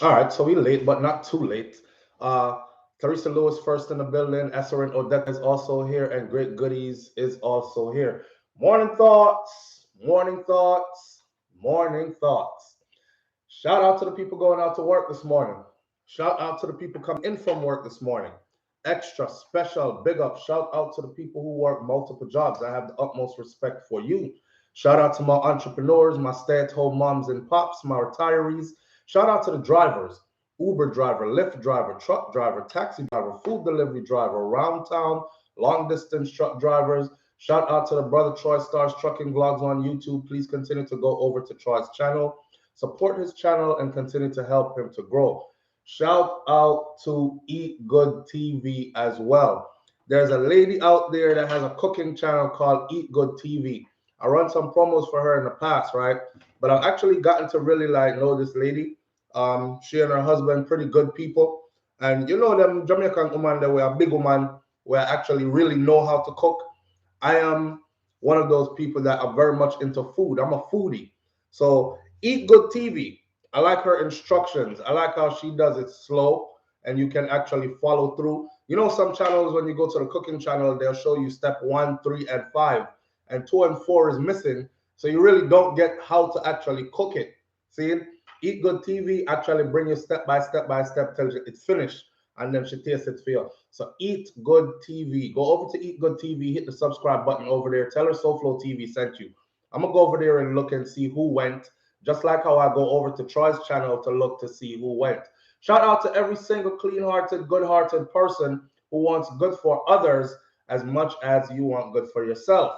All right, so we late, but not too late. Uh, Teresa Lewis first in the building. Esserin Odette is also here, and Great Goodies is also here. Morning thoughts, morning thoughts, morning thoughts. Shout out to the people going out to work this morning. Shout out to the people coming in from work this morning. Extra special big up. Shout out to the people who work multiple jobs. I have the utmost respect for you. Shout out to my entrepreneurs, my stay at home moms and pops, my retirees. Shout out to the drivers, Uber driver, Lyft driver, truck driver, taxi driver, food delivery driver, around town, long distance truck drivers. Shout out to the brother Troy Stars Trucking Vlogs on YouTube. Please continue to go over to Troy's channel, support his channel, and continue to help him to grow. Shout out to Eat Good TV as well. There's a lady out there that has a cooking channel called Eat Good TV. I run some promos for her in the past, right? But I've actually gotten to really like know this lady. She and her husband, pretty good people. And you know them Jamaican woman that were a big woman, where actually really know how to cook. I am one of those people that are very much into food. I'm a foodie. So Eat Good TV. I like her instructions. I like how she does it slow and you can actually follow through. You know, some channels, when you go to the cooking channel, they'll show you step 1, 3, and 5, and 2 and 4 is missing. So you really don't get how to actually cook it. See, Eat Good TV actually bring you step by step till it's finished, and then she tastes it for you. So Eat Good TV. Go over to Eat Good TV, hit the subscribe button over there. Tell her SouFLoTV sent you. I'm gonna go over there and look and see who went, just like how I go over to Troy's channel to look to see who went. Shout out to every single clean-hearted, good-hearted person who wants good for others as much as you want good for yourself.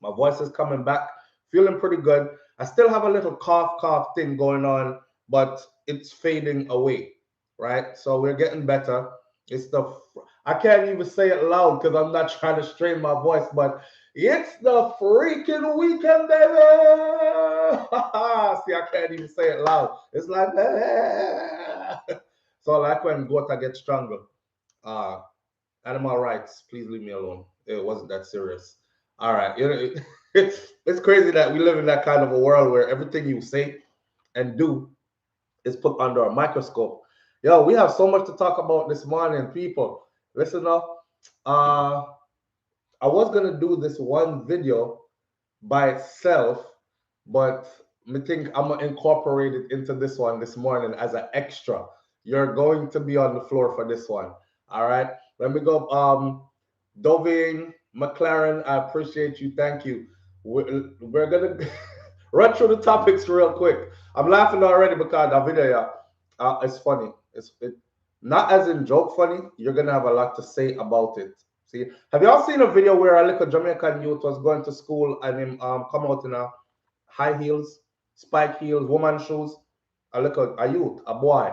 My voice is coming back, feeling pretty good. I still have a little cough thing going on, but it's fading away, right? So we're getting better. It's the I can't even say it loud because I'm not trying to strain my voice, but it's the freaking weekend, baby. See, I can't even say it loud. It's like so like when water gets stronger. Uh Animal rights, please leave me alone. It wasn't that serious. All right. It's crazy that we live in that kind of a world where everything you say and do is put under a microscope. Yo, we have so much to talk about this morning, people. Listen up. Uh, I was gonna do this one video by itself, but I think I'm gonna incorporate it into this one this morning as an extra. You're going to be on the floor for this one. All right. Let me go. Doving McLaren, I appreciate you. Thank you. We're gonna run through the topics real quick. I'm laughing already because the video, yeah, it's funny. Not as in joke funny. You're gonna have a lot to say about it. See, have y'all seen a video where a little Jamaican youth was going to school and him come out in a high heels, spike heels, woman shoes? A youth, a boy,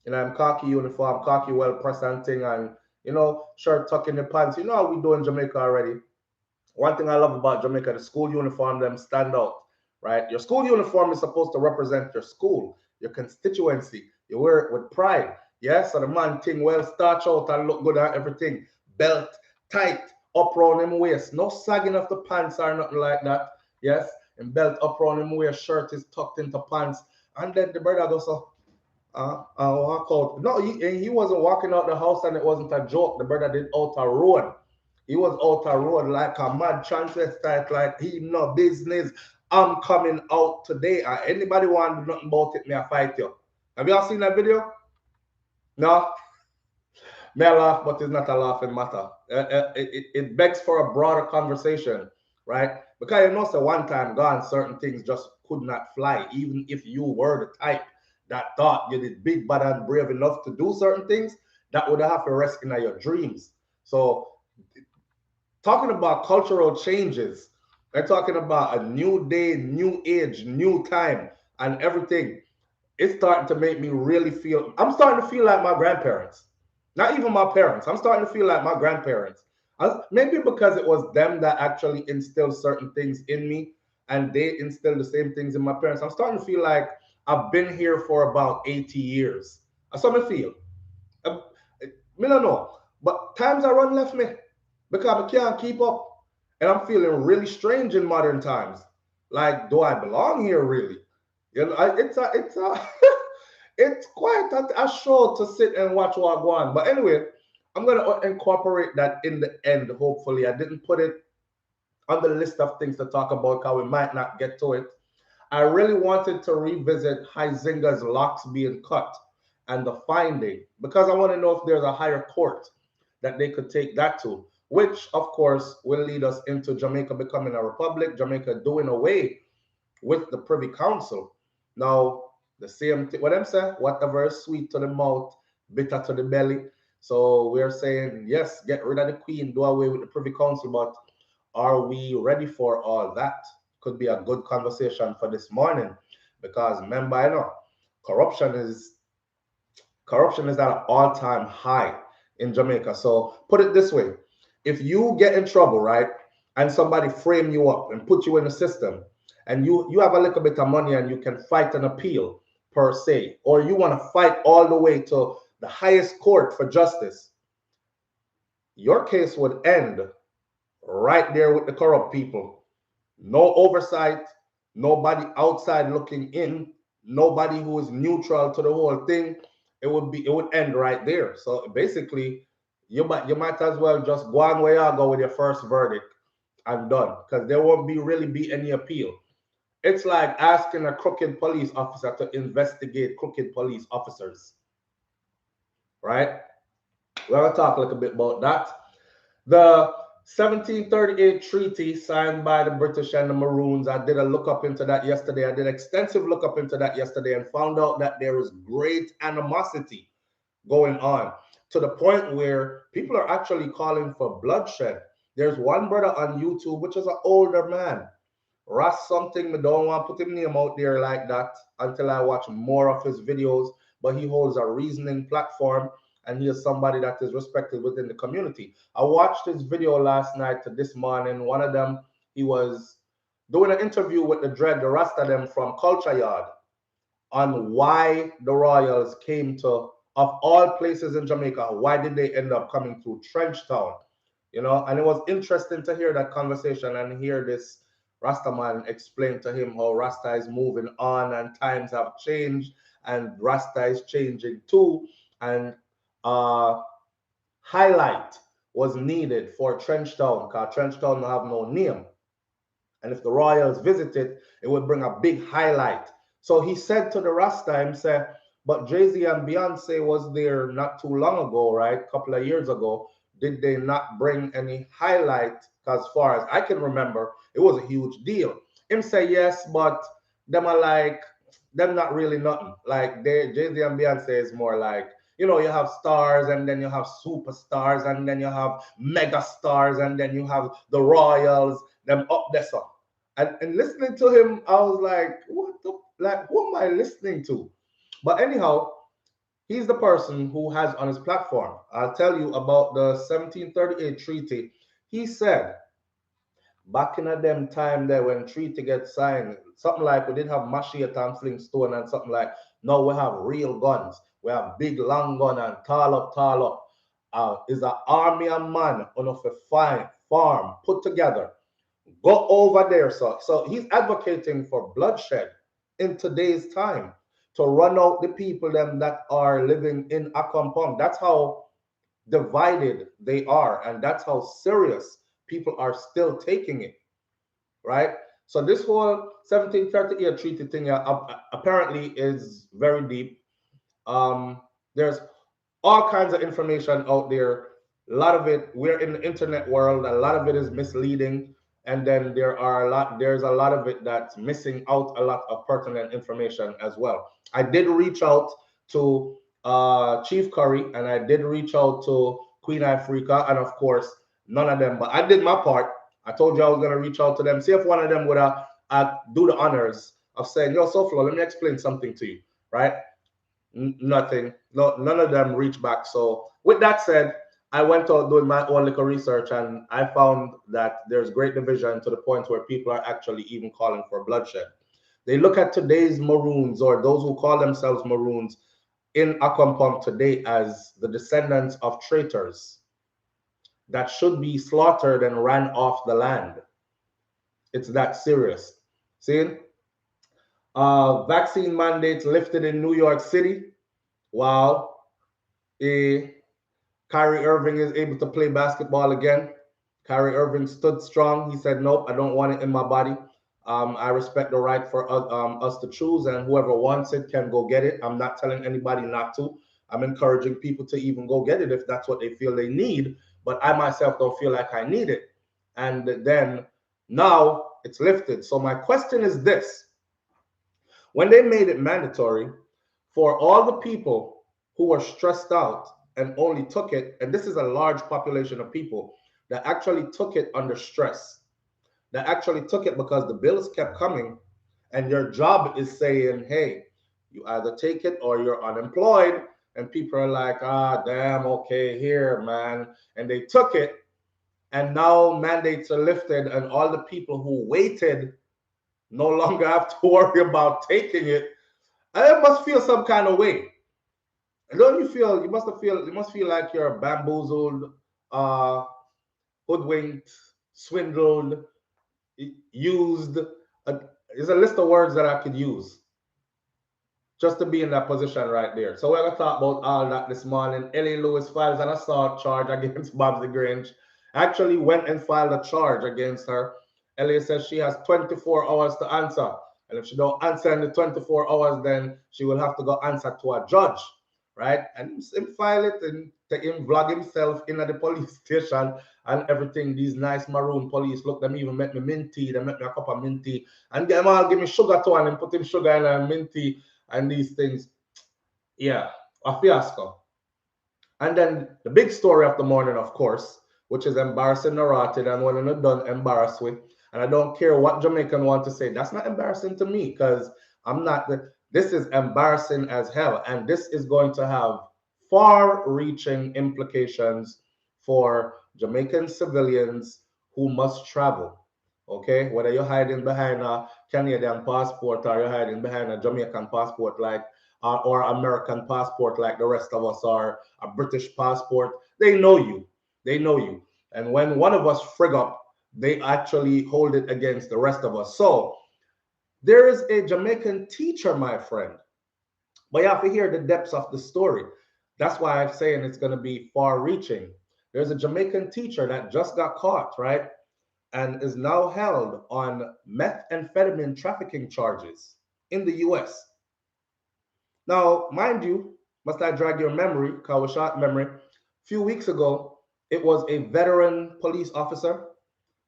khaki uniform, khaki well pressed and thing, and shirt tuck in the pants. You know how we do in Jamaica already. One thing I love about Jamaica, the school uniform, them stand out, right? Your school uniform is supposed to represent your school, your constituency. You wear it with pride. Yes, so the man thing well starch out and look good at everything. Belt tight up round him waist, no sagging of the pants or nothing like that. Yes, and belt up round him waist, shirt is tucked into pants, and then the brother goes so walk out. No, he wasn't walking out the house, and it wasn't a joke. The brother did out a road. He was out a road like a mad transvestite, like he no business. I'm coming out today. And anybody want to do nothing about it, me I fight you. Have y'all seen that video? No? May I laugh, but it's not a laughing matter. It begs for a broader conversation, right? Because you know, so one time gone, certain things just could not fly, even if you were the type that thought you did big, bad, and brave enough to do certain things, that would have to rest in your dreams. So, talking about cultural changes, they're talking about a new day, new age, new time, and everything. It's starting to make me really feel. I'm starting to feel like my grandparents. Not even my parents. I'm starting to feel like my grandparents. Maybe because it was them that actually instilled certain things in me, and they instilled the same things in my parents. I'm starting to feel like I've been here for about 80 years. That's what I feel. I, I don't know. But times I run left me because I can't keep up. And I'm feeling really strange in modern times. Like, do I belong here really? You know, it's a It's quite a show to sit and watch what go on. But anyway, I'm going to incorporate that in the end, hopefully. I didn't put it on the list of things to talk about because we might not get to it. I really wanted to revisit Hyzingers' locks being cut and the finding because I want to know if there's a higher court that they could take that to, which of course will lead us into Jamaica becoming a republic, Jamaica doing away with the Privy Council. Now, the same thing, what I'm saying, whatever is sweet to the mouth, bitter to the belly. So we're saying, yes, get rid of the Queen, do away with the Privy Council, but are we ready for all that? Could be a good conversation for this morning because remember, I know corruption is at an all-time high in Jamaica. So put it this way: if you get in trouble, right, and somebody frame you up and put you in the system, and you have a little bit of money and you can fight an appeal per se, or you want to fight all the way to the highest court for justice, your case would end right there with the corrupt people. No oversight, nobody outside looking in, nobody who is neutral to the whole thing. It would end right there. So basically, you might as well just go on where you go with your first verdict and done, because there won't really be any appeal. It's like asking a crooked police officer to investigate crooked police officers, right? We're going to talk a little bit about that. The 1738 treaty signed by the British and the Maroons, I did a lookup into that yesterday. I did extensive lookup into that yesterday and found out that there is great animosity going on to the point where people are actually calling for bloodshed. There's one brother on YouTube, which is an older man, Ross something. We don't want to put his name out there like that until I watch more of his videos, but he holds a reasoning platform and he is somebody that is respected within the community. I watched his video last night to this morning. One of them, he was doing an interview with the the Rasta them from Culture Yard on why the Royals came to, of all places in Jamaica, why did they end up coming through Trenchtown? You know, and it was interesting to hear that conversation and hear this Rasta man explain to him how Rasta is moving on and times have changed and Rasta is changing too. And highlight was needed for Trenchtown because Trenchtown don't have no name. And if the Royals visit it, it would bring a big highlight. So he said to the Rasta, he said, but Jay-Z and Beyonce was there not too long ago, right? A couple of years ago. Did they not bring any highlight? As far as I can remember, it was a huge deal. Him say yes, but them are like, them not really nothing. Like Jay-Z and Beyonce is more like, you know, you have stars and then you have superstars and then you have mega stars and then you have the Royals, them up there. So. And listening to him, I was like, what the, like, who am I listening to? But anyhow, he's the person who has on his platform. I'll tell you about the 1738 treaty. He said, back in a them time there when treaty gets signed, something like we didn't have machete and fling stone and something like, now we have real guns. We have big long gun and tall up. Is an army of man on a fine farm put together. Go over there. So he's advocating for bloodshed in today's time to run out the people them that are living in a compound. That's how divided they are, and that's how serious people are still taking it, right? So this whole 1738 treaty thing apparently is very deep. There's all kinds of information out there. A lot of it, we're in the internet world, a lot of it is misleading. And then there's a lot of it that's missing out a lot of pertinent information as well. I did reach out to Chief Curry and I did reach out to Queen Africa, and of course, none of them, but I did my part. I told you I was going to reach out to them, see if one of them would do the honors of saying, yo, SouFLo, let me explain something to you, right? Nothing. No, none of them reached back. So with that said, I went out doing my own little research and I found that there's great division to the point where people are actually even calling for bloodshed. They look at today's Maroons or those who call themselves Maroons in Akompong today as the descendants of traitors that should be slaughtered and ran off the land. It's that serious. See? Vaccine mandates lifted in New York City. Wow. Kyrie Irving is able to play basketball again. Kyrie Irving stood strong. He said, nope, I don't want it in my body. I respect the right for us to choose, and whoever wants it can go get it. I'm not telling anybody not to. I'm encouraging people to even go get it if that's what they feel they need. But I myself don't feel like I need it. And then now it's lifted. So my question is this. When they made it mandatory for all the people who were stressed out and only took it, and this is a large population of people that actually took it under stress, that actually took it because the bills kept coming, and your job is saying, hey, you either take it or you're unemployed, and people are like, ah, damn, okay, here, man. And they took it, and now mandates are lifted, and all the people who waited no longer have to worry about taking it. And it must feel some kind of way. Don't you feel? You must feel like you're bamboozled, hoodwinked, swindled, used. There's a list of words that I could use just to be in that position right there. So we're going to talk about all that this morning. Ellie Lewis files an assault charge against Babsy Grange. Actually went and filed a charge against her. Ellie says she has 24 hours to answer. And if she don't answer in the 24 hours, then she will have to go answer to a judge, right? And him file it and take him vlog himself in at the police station and everything. These nice maroon police, look, them even make me mint tea. They make me a cup of mint tea. And them all give me sugar to and put him sugar in a mint tea and these things. Yeah, a fiasco. And then the big story of the morning, of course, which is embarrassing narrated and when I'm done embarrassed with. And I don't care what Jamaican want to say. That's not embarrassing to me because I'm not this is embarrassing as hell. And this is going to have far-reaching implications for Jamaican civilians who must travel. Okay, whether you're hiding behind a Canadian passport or you're hiding behind a Jamaican passport like or American passport like the rest of us, or a British passport, they know you. They know you. And when one of us frig up, they actually hold it against the rest of us. So there is a Jamaican teacher, my friend. But you have to hear the depths of the story. That's why I'm saying it's going to be far-reaching. There's a Jamaican teacher that just got caught, right? And is now held on methamphetamine trafficking charges in the US. Now, mind you, must I drag your memory, because we're short memory, a few weeks ago, it was a veteran police officer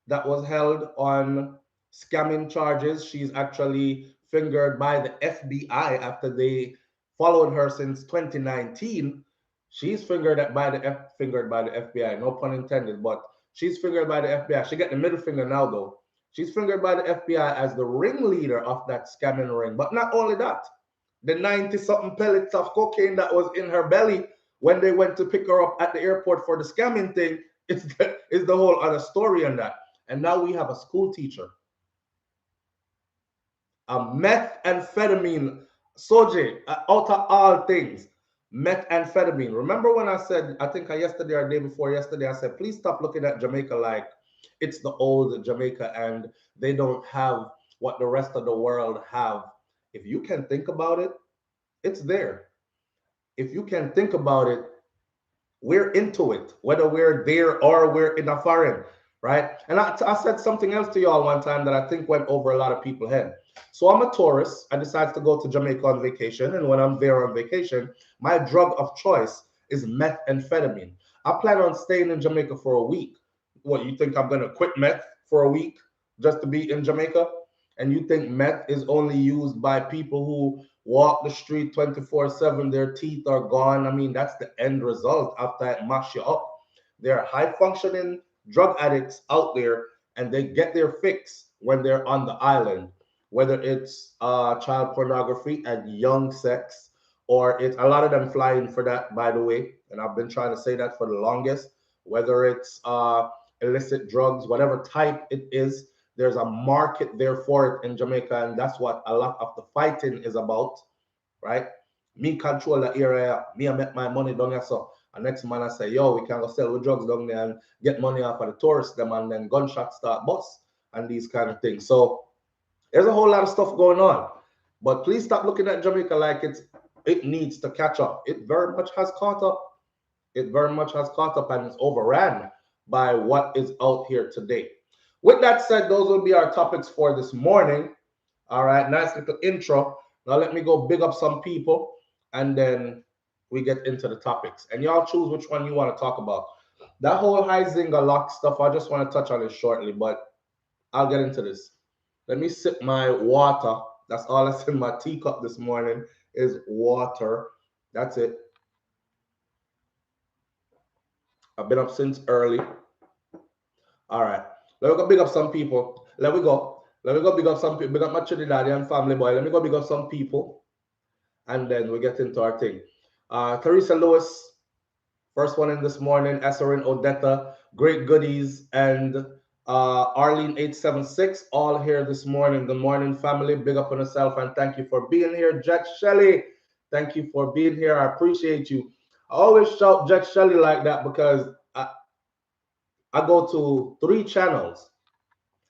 that was held on scamming charges. She's actually fingered by the FBI after they followed her since 2019. She's fingered by the FBI, no pun intended, but she's fingered by the FBI. She got the middle finger now, though. She's fingered by the FBI as the ringleader of that scamming ring. But not only that, the 90-something pellets of cocaine that was in her belly when they went to pick her up at the airport for the scamming thing is the whole other story on that. And now we have a school teacher, a methamphetamine, Soje, out of all things, methamphetamine. Remember when I said, I think yesterday or day before yesterday, I said, please stop looking at Jamaica like it's the old Jamaica and they don't have what the rest of the world have. If you can think about it, it's there. If you can think about it, we're into it, whether we're there or we're in a foreign, right? And I said something else to y'all one time that I think went over a lot of people's head. So I'm a tourist. I decided to go to Jamaica on vacation. And when I'm there on vacation, my drug of choice is methamphetamine. I plan on staying in Jamaica for a week. What, you think I'm going to quit meth for a week just to be in Jamaica? And you think meth is only used by people who walk the street 24/7, their teeth are gone? I mean, that's the end result after it mash you up. There are high functioning drug addicts out there and they get their fix when they're on the island, whether it's child pornography and young sex, or it's a lot of them flying for that, by the way. And I've been trying to say that for the longest, whether it's illicit drugs, whatever type it is, there's a market there for it in Jamaica, and that's what a lot of the fighting is about, right? Me control the area, me I make my money down here, so the next man I say, yo, we can go sell the drugs down there and get money off of the tourists, them, and then gunshots start bust and these kind of things. So there's a whole lot of stuff going on. But please stop looking at Jamaica like it needs to catch up. It very much has caught up. It very much has caught up and is overran by what is out here today. With that said, those will be our topics for this morning. All right, nice little intro. Now let me go big up some people and then we get into the topics. And y'all choose which one you want to talk about. That whole Hyzinger lock stuff, I just want to touch on it shortly, but I'll get into this. Let me sip my water. That's all that's in my teacup this morning is water. That's it. I've been up since early. All right. Let me go big up some people. Let me go. Let me go big up some people. Big up my Trinidadian family boy. Let me go big up some people. And then we get into our thing. Teresa Lewis, first one in this morning. Esserin Odetta, Great Goodies, and Arlene 876, all here this morning. Good morning, family. Big up on yourself and thank you for being here. Jack Shelley, thank you for being here. I appreciate you. I always shout Jack Shelley like that because I go to 3 channels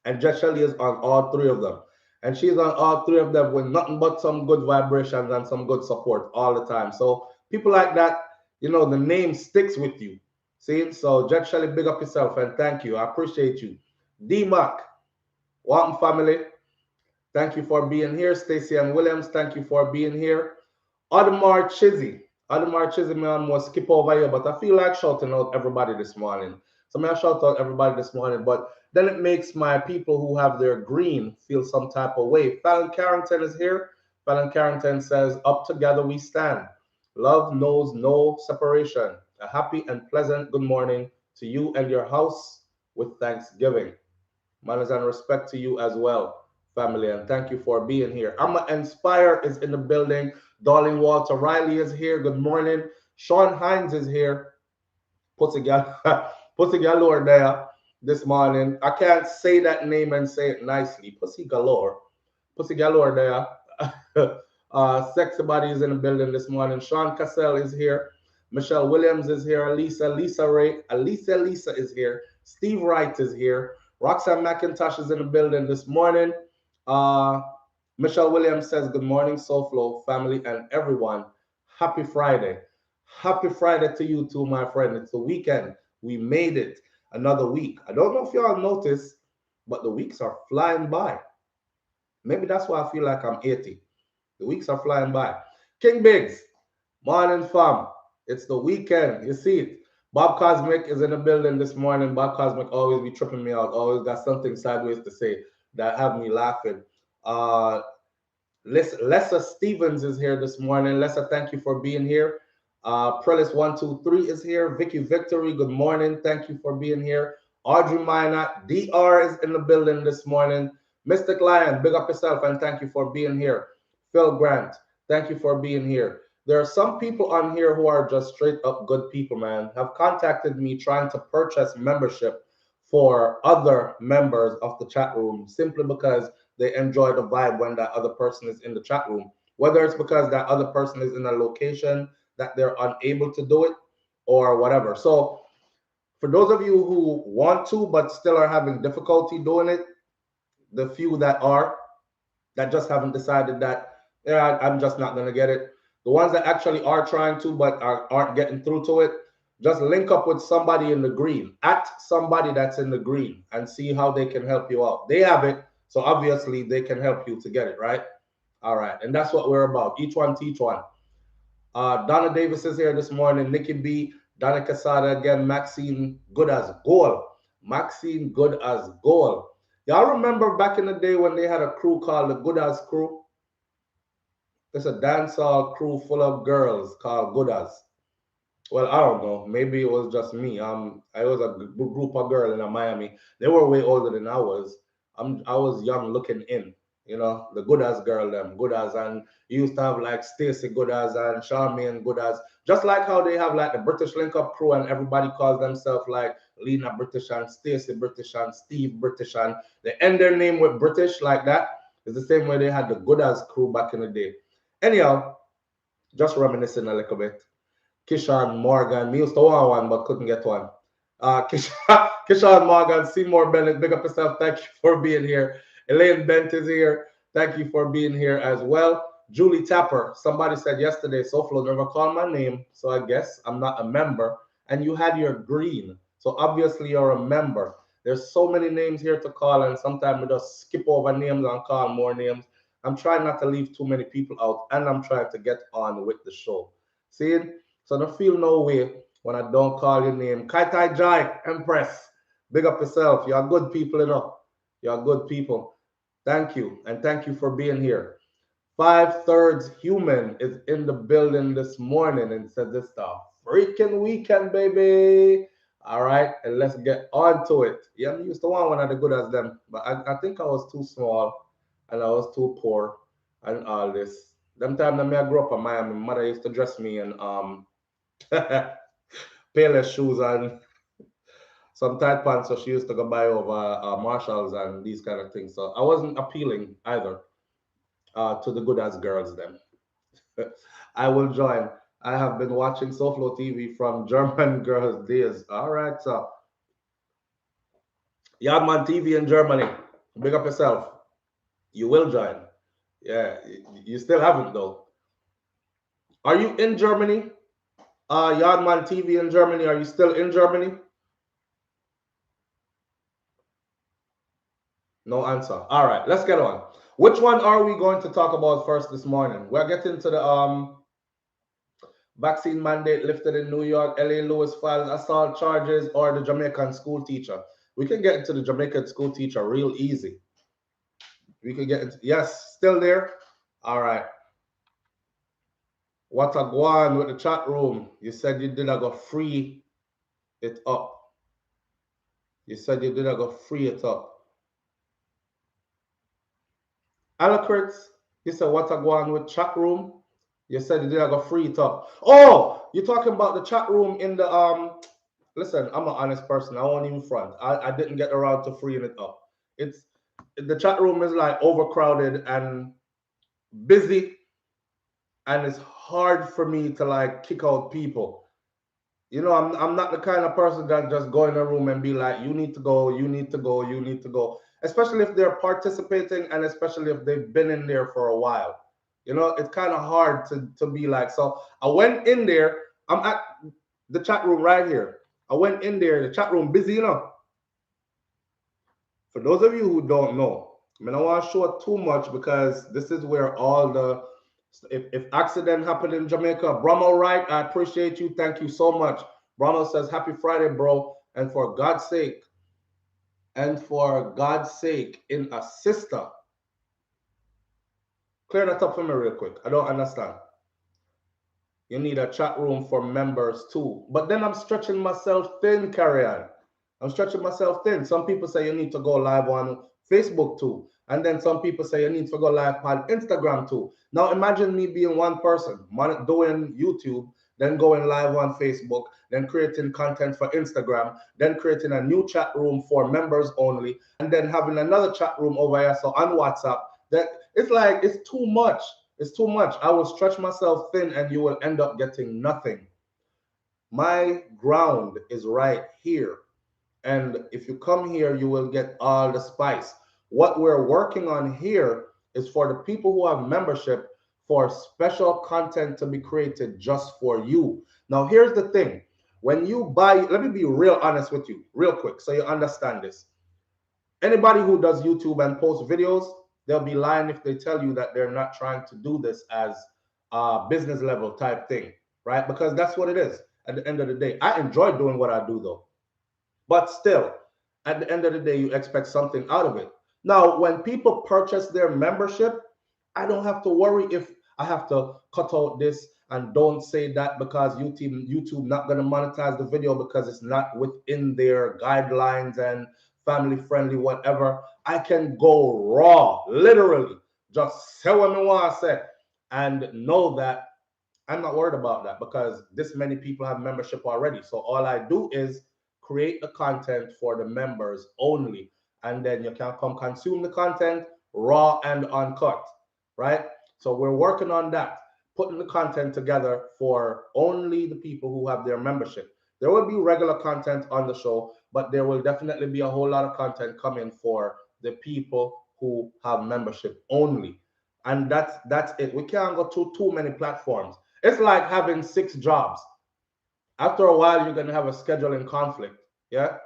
and Jack Shelley is on all 3 of them. And she's on all 3 of them with nothing but some good vibrations and some good support all the time. So people like that, you know, the name sticks with you. See? So Jack Shelley, big up yourself and thank you. I appreciate you. D-Mac, Walton family, thank you for being here. Stacey and Williams, thank you for being here. Audemars Chizzy, man, almost skip over here, but I feel like shouting out everybody this morning. So I shout out everybody this morning, but then it makes my people who have their green feel some type of way. Fallon Carrington is here. Fallon Carrington says, up together we stand. Love knows no separation. A happy and pleasant good morning to you and your house with Thanksgiving. Manners and respect to you as well, family, and thank you for being here. Amma Inspire is in the building. Darling Walter Riley is here. Good morning. Sean Hines is here. Pussy Galore there this morning. I can't say that name and say it nicely. Pussy Galore there. Sexy Body is in the building this morning. Sean Cassell is here. Michelle Williams is here. Lisa is here. Steve Wright is here. Roxanne McIntosh is in the building this morning. Michelle Williams says, good morning, SouFLo family and everyone. Happy Friday. Happy Friday to you too, my friend. It's the weekend. We made it. Another week. I don't know if y'all noticed, but the weeks are flying by. Maybe that's why I feel like I'm 80. The weeks are flying by. King Biggs, morning fam. It's the weekend. You see it. Bob Cosmic is in the building this morning. Bob Cosmic always be tripping me out. Always got something sideways to say that have me laughing. Lessa Stevens is here this morning. Lessa, thank you for being here. Prelis123 is here. Vicky Victory, good morning. Thank you for being here. Audrey Minor, DR is in the building this morning. Mystic Lion, big up yourself and thank you for being here. Phil Grant, thank you for being here. There are some people on here who are just straight up good people, man, have contacted me trying to purchase membership for other members of the chat room simply because they enjoy the vibe when that other person is in the chat room. Whether it's because that other person is in a location that they're unable to do it or whatever. So for those of you who want to but still are having difficulty doing it, the few that just haven't decided that, yeah, I'm just not going to get it. The ones that actually are trying to but aren't getting through to it, just link up with somebody in the green, at somebody that's in the green and see how they can help you out. They have it, so obviously they can help you to get it, right? All right, and that's what we're about. Each one teach one. Donna Davis is here this morning. Nikki B, Donna Casada again. Maxine Good as Gold. Maxine Good as Gold. Y'all remember back in the day when they had a crew called the Good as Crew? There's a dancehall crew full of girls called Good as. Well, I don't know. Maybe it was just me. I was a group of girls in Miami. They were way older than I was. I was young looking in. You know, the Good as girl, them Good as, and you used to have like Stacey Good as and Charmaine Good as, just like how they have like the British Link Up crew and everybody calls themselves like Lena British and Stacey British and Steve British and they end their name with British like that. It's the same way they had the Good as crew back in the day. Anyhow, just reminiscing a little bit. Kishan Morgan, me used to want one but couldn't get one. Kishan Morgan, Seymour Bennett, big up yourself. Thank you for being here. Elaine Bent is here. Thank you for being here as well. Julie Tapper, somebody said yesterday, SouFLo never called my name, so I guess I'm not a member. And you had your green, so obviously you're a member. There's so many names here to call, and sometimes we just skip over names and call more names. I'm trying not to leave too many people out, and I'm trying to get on with the show. See it? So don't feel no way when I don't call your name. Kai Tai Jai, Empress, big up yourself. You're good people, you know. You're good people. Thank you, and thank you for being here. 5/3 Human is in the building this morning and said this stuff. Freaking weekend, baby. All right, and let's get on to it. Yeah, I used to want one of the good as them, but I think I was too small and I was too poor and all this. Them time that I grew up in Miami, my mother used to dress me in payless shoes and some tight pants, so she used to go buy over Marshalls and these kind of things. So I wasn't appealing either to the good as girls then. I will join. I have been watching SouFLoTV from German girls' days. All right, so Yardman TV in Germany. Big up yourself. You will join. Yeah, you still haven't though. Are you in Germany? Yardman TV in Germany. Are you still in Germany? No answer. All right, let's get on. Which one are we going to talk about first this morning? We're getting to the vaccine mandate lifted in New York, LA Lewis files assault charges, or the Jamaican school teacher. We can get into the Jamaican school teacher real easy. We could get into, yes, still there? All right. What a guan with the chat room. You said you did a go free it up. You said you did a go free it up. Alacritz, you said what a guan with chat room. You said you did a go free it up. Oh, you're talking about the chat room in the listen, I'm an honest person. I won't even front. I didn't get around to freeing it up. It's the chat room is like overcrowded and busy, and it's hard for me to like kick out people. You know, I'm not the kind of person that just go in a room and be like, you need to go, you need to go, you need to go. Especially if they're participating and especially if they've been in there for a while. You know, it's kind of hard to be like. So I went in there. I'm at the chat room right here. I went in there, the chat room busy, you know. For those of you who don't know, I mean, I don't want to show it too much because this is where all the, if accident happened in Jamaica, Bromo, right? I appreciate you. Thank you so much. Bromo says, happy Friday, bro. And for God's sake, in a sister, clear that up for me real quick. I don't understand. You need a chat room for members too. But then I'm stretching myself thin, carry on. I'm stretching myself thin. Some people say you need to go live on Facebook too. And then some people say you need to go live on Instagram too. Now imagine me being one person, doing YouTube, then going live on Facebook, then creating content for Instagram, then creating a new chat room for members only, and then having another chat room over here, so on WhatsApp. That it's like, it's too much. It's too much. I will stretch myself thin and you will end up getting nothing. My ground is right here. And if you come here, you will get all the spice. What we're working on here is for the people who have membership, for special content to be created just for you. Now, here's the thing. When you buy, let me be real honest with you, real quick, so you understand this. Anybody who does YouTube and posts videos, they'll be lying if they tell you that they're not trying to do this as a business level type thing, right? Because that's what it is at the end of the day. I enjoy doing what I do though. But still, at the end of the day, you expect something out of it. Now, when people purchase their membership, I don't have to worry if I have to cut out this and don't say that because YouTube not going to monetize the video because it's not within their guidelines and family friendly, whatever. I can go raw, literally, just say what I want to say and know that I'm not worried about that because this many people have membership already. So all I do is create the content for the members only, and then you can come consume the content raw and uncut, right? So we're working on that, putting the content together for only the people who have their membership. There will be regular content on the show, but there will definitely be a whole lot of content coming for the people who have membership only. And that's it. We can't go to too many platforms. It's like having 6 jobs. After a while, you're going to have a scheduling conflict. Yeah.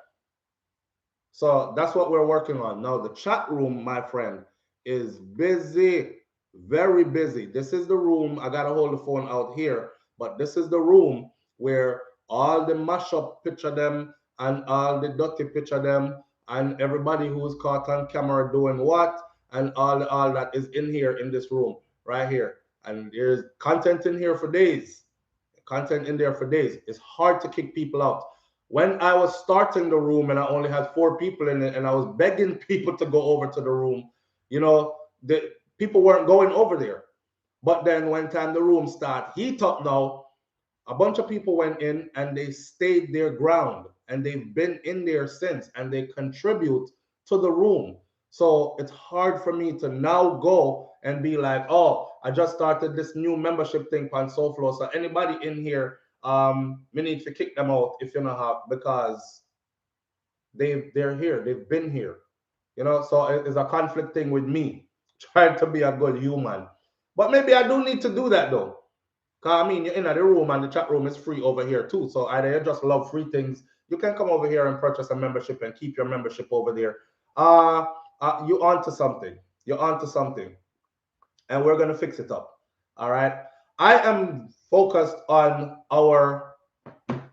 So that's what we're working on. Now, the chat room, my friend, is busy, very busy. This is the room. I got to hold the phone out here, but this is the room where all the mashup picture them and all the dirty picture them and everybody who's caught on camera doing what and all that is in here in this room right here. And there's content in here for days. Content in there for days. It's hard to kick people out. When I was starting the room and I only had 4 people in it and I was begging people to go over to the room, you know, the people weren't going over there. But then when time the room start heat up now, a bunch of people went in and they stayed their ground and they've been in there since and they contribute to the room. So it's hard for me to now go and be like, oh, I just started this new membership thing on SouFLo. So anybody in here, we need to kick them out if you know how, because they're here, they've been here, you know. So it's a conflict thing with me trying to be a good human. But maybe I do need to do that though. Cause I mean, you're in the room and the chat room is free over here too. So either you just love free things, you can come over here and purchase a membership and keep your membership over there. You onto something. You're onto something, and we're gonna fix it up. All right. I am focused on our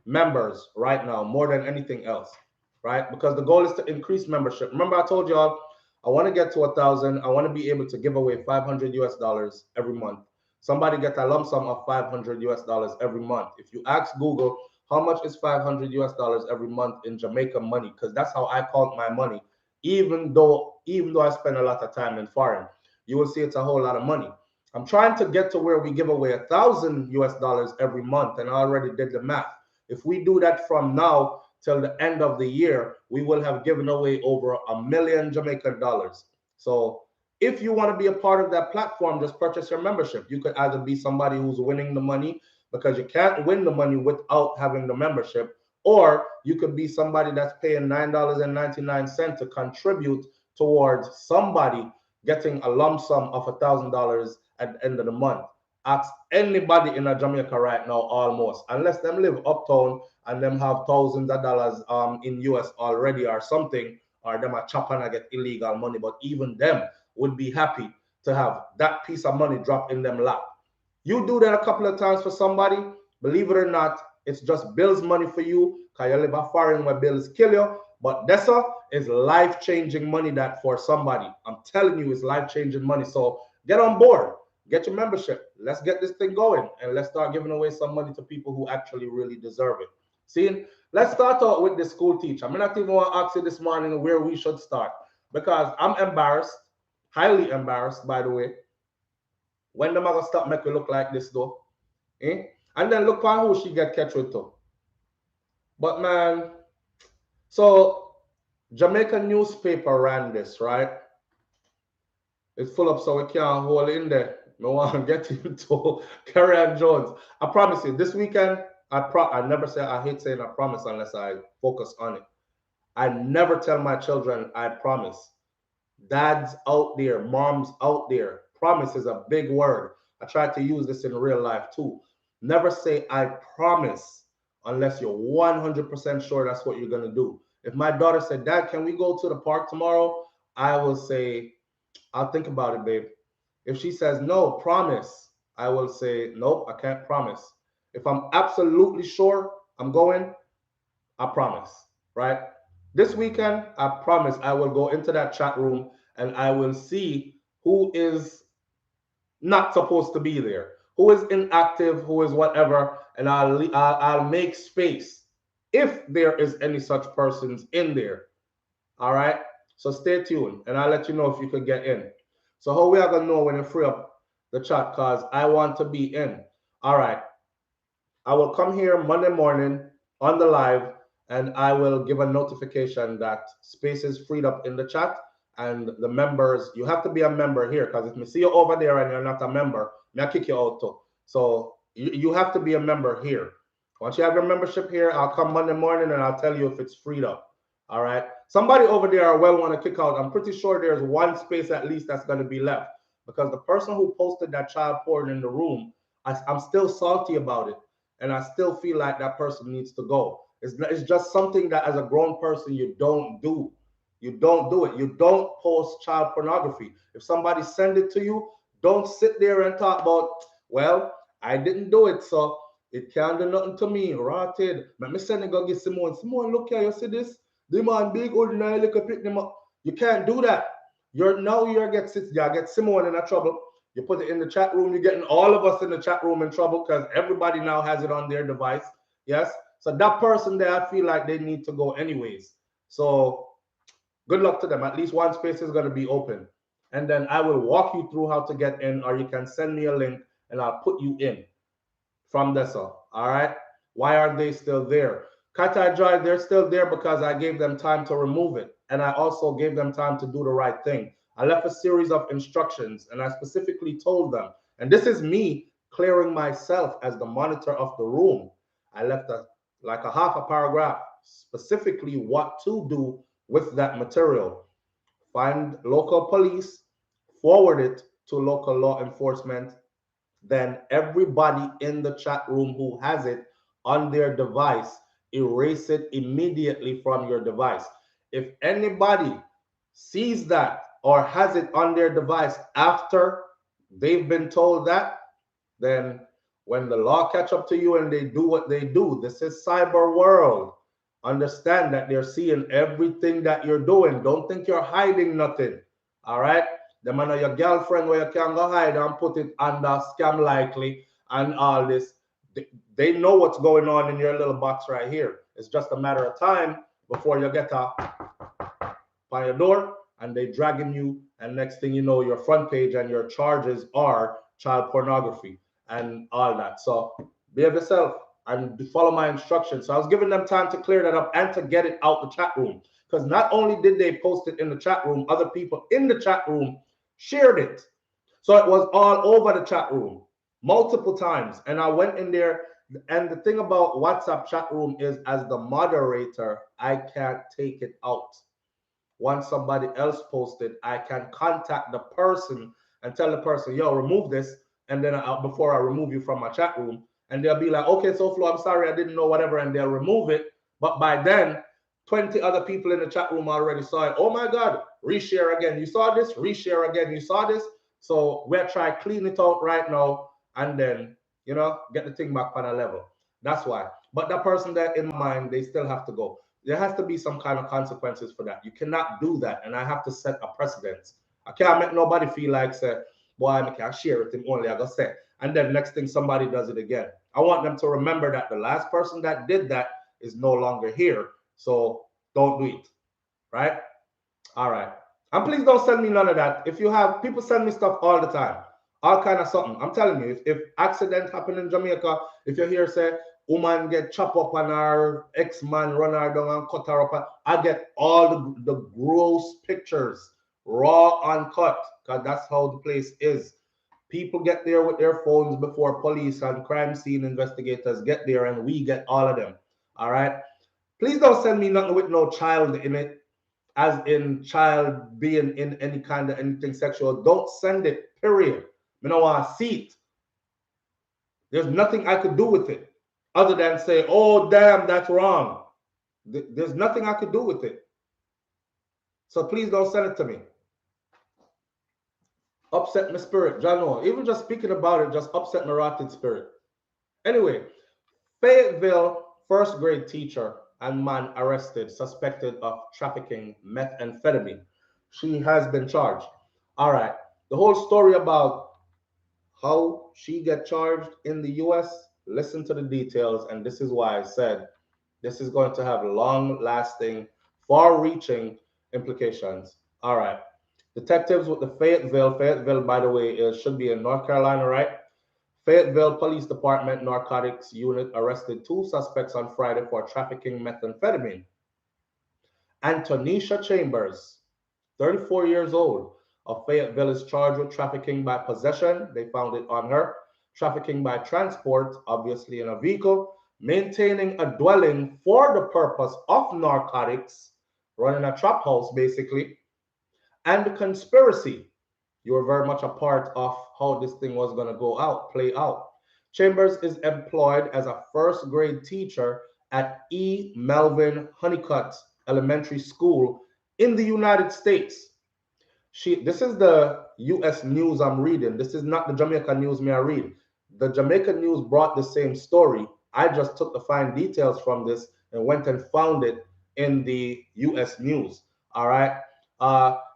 members right now more than anything else, right? Because the goal is to increase membership. Remember, I told y'all I want to get to 1,000. I want to be able to give away $500 every month. Somebody get a lump sum of $500 every month. If you ask Google how much is $500 every month in Jamaican money, because that's how I count my money, even though I spend a lot of time in foreign, you will see it's a whole lot of money. I'm trying to get to where we give away $1,000 every month, and I already did the math. If we do that from now till the end of the year, we will have given away over $1 million Jamaican dollars. So if you want to be a part of that platform, just purchase your membership. You could either be somebody who's winning the money, because you can't win the money without having the membership, or you could be somebody that's paying $9.99 to contribute towards somebody getting a lump sum of $1,000 at the end of the month. Ask anybody in Jamaica right now, almost, unless them live uptown and them have thousands of dollars in US already or something, or them are chopping and get illegal money. But even them would be happy to have that piece of money drop in them lap. You do that a couple of times for somebody, believe it or not, it's just bills money for you, because you live a foreign where bills kill you. But this is life-changing money that for somebody. I'm telling you, it's life-changing money. So get on board. Get your membership. Let's get this thing going, and let's start giving away some money to people who actually really deserve it. See, let's start out with the school teacher. I'm not even want to ask you this morning where we should start, because I'm embarrassed, highly embarrassed, by the way. When the mother stop make me look like this though, and then look on who she get catch with too. But man, so Jamaican newspaper ran this, right? It's full up, so we can't hold in there. No one get into Carrie Jones. I promise you, this weekend, I never say, I hate saying I promise unless I focus on it. I never tell my children I promise. Dads out there, moms out there, promise is a big word. I try to use this in real life too. Never say I promise unless you're 100% sure that's what you're going to do. If my daughter said, Dad, can we go to the park tomorrow? I will say, I'll think about it, babe. If she says, no, promise, I will say, nope, I can't promise. If I'm absolutely sure I'm going, I promise, right? This weekend, I promise I will go into that chat room and I will see who is not supposed to be there, who is inactive, who is whatever, and I'll make space if there is any such persons in there. All right? So stay tuned, and I'll let you know if you could get in. So how we are going to know when you free up the chat, because I want to be in. All right. I will come here Monday morning on the live, and I will give a notification that space is freed up in the chat, and the members, you have to be a member here, because if I see you over there and you're not a member, I'll kick you out too. So you have to be a member here. Once you have your membership here, I'll come Monday morning and I'll tell you if it's freed up. All right. Somebody over there I well want to kick out. I'm pretty sure there's one space at least that's going to be left because the person who posted that child porn in the room, I'm still salty about it. And I still feel like that person needs to go. It's just something that as a grown person, you don't do. You don't do it. You don't post child pornography. If somebody send it to you, don't sit there and talk about, well, I didn't do it, so it can't do nothing to me. Rotted. Let me send it go get Simone. Simone, look here, you see this? The man big ordinary little pick them up. You can't do that. You're get Simone in a trouble. You put it in the chat room, you're getting all of us in the chat room in trouble because everybody now has it on their device. Yes. So that person there, I feel like they need to go anyways. So good luck to them. At least one space is going to be open. And then I will walk you through how to get in, or you can send me a link and I'll put you in from this up. All right. Why are they still there? Katai Joy, they're still there because I gave them time to remove it. And I also gave them time to do the right thing. I left a series of instructions and I specifically told them, and this is me clearing myself as the monitor of the room. I left like a half a paragraph specifically what to do with that material. Find local police, forward it to local law enforcement. Then everybody in the chat room who has it on their device, erase it immediately from your device. If anybody sees that or has it on their device after they've been told that, then when the law catch up to you and they do what they do, this is cyber world. Understand that they're seeing everything that you're doing. Don't think you're hiding nothing. All right. The man of your girlfriend where you can go hide and put it under scam likely and all this. They know what's going on in your little box right here. It's just a matter of time before you get up by your door and they dragging you. And next thing you know, your front page and your charges are child pornography and all that. So behave yourself and follow my instructions. So I was giving them time to clear that up and to get it out the chat room. Because not only did they post it in the chat room, other people in the chat room shared it. So it was all over the chat room multiple times. And I went in there. And the thing about WhatsApp chat room is, as the moderator, I can't take it out. Once somebody else posted, I can contact the person and tell the person, yo, remove this. And then before I remove you from my chat room, and they'll be like, okay, SouFLo, I'm sorry, I didn't know, whatever. And they'll remove it. But by then, 20 other people in the chat room already saw it. Oh my God, reshare again. You saw this? Reshare again. You saw this? So we're trying to clean it out right now and then, you know, get the thing back on a level. That's why. But that person there in mind, they still have to go. There has to be some kind of consequences for that. You cannot do that. And I have to set a precedent. I can't make nobody feel like, say, boy, I can't share it, only I go say. And then next thing somebody does it again. I want them to remember that the last person that did that is no longer here. So don't do it. Right? All right. And please don't send me none of that. If you have, people send me stuff all the time. All kind of something. I'm telling you, if accident happen in Jamaica, if you hear say, woman get chopped up and her ex-man run her down and cut her up, I get all the gross pictures, raw, uncut, because that's how the place is. People get there with their phones before police and crime scene investigators get there, and we get all of them. All right? Please don't send me nothing with no child in it, as in child being in any kind of anything sexual. Don't send it, period. I don't want to see it. There's nothing I could do with it other than say, oh, damn, that's wrong. There's nothing I could do with it. So please don't send it to me. Upset my spirit, John. Even just speaking about it just upset my rotted spirit. Anyway, Fayetteville first grade teacher and man arrested, suspected of trafficking methamphetamine. She has been charged. All right. The whole story about how she get charged in the US, listen to the details. And this is why I said this is going to have long-lasting, far-reaching implications. All right. Detectives with the Fayetteville, by the way, should be in North Carolina, right? Fayetteville Police Department Narcotics Unit arrested 2 suspects on Friday for trafficking methamphetamine. Antonisha Chambers, 34 years old, of Fayetteville, is charged with trafficking by possession. They found it on her. Trafficking by transport, obviously in a vehicle. Maintaining a dwelling for the purpose of narcotics. running a trap house basically, and conspiracy. You were very much a part of how this thing was going to play out. Chambers is employed as a first grade teacher at E. Melvin Honeycutt Elementary School in the United States. This is the US news I'm reading. This is not the Jamaica news me I read. The Jamaican news brought the same story. I just took the fine details from this and went and found it in the US news. All right.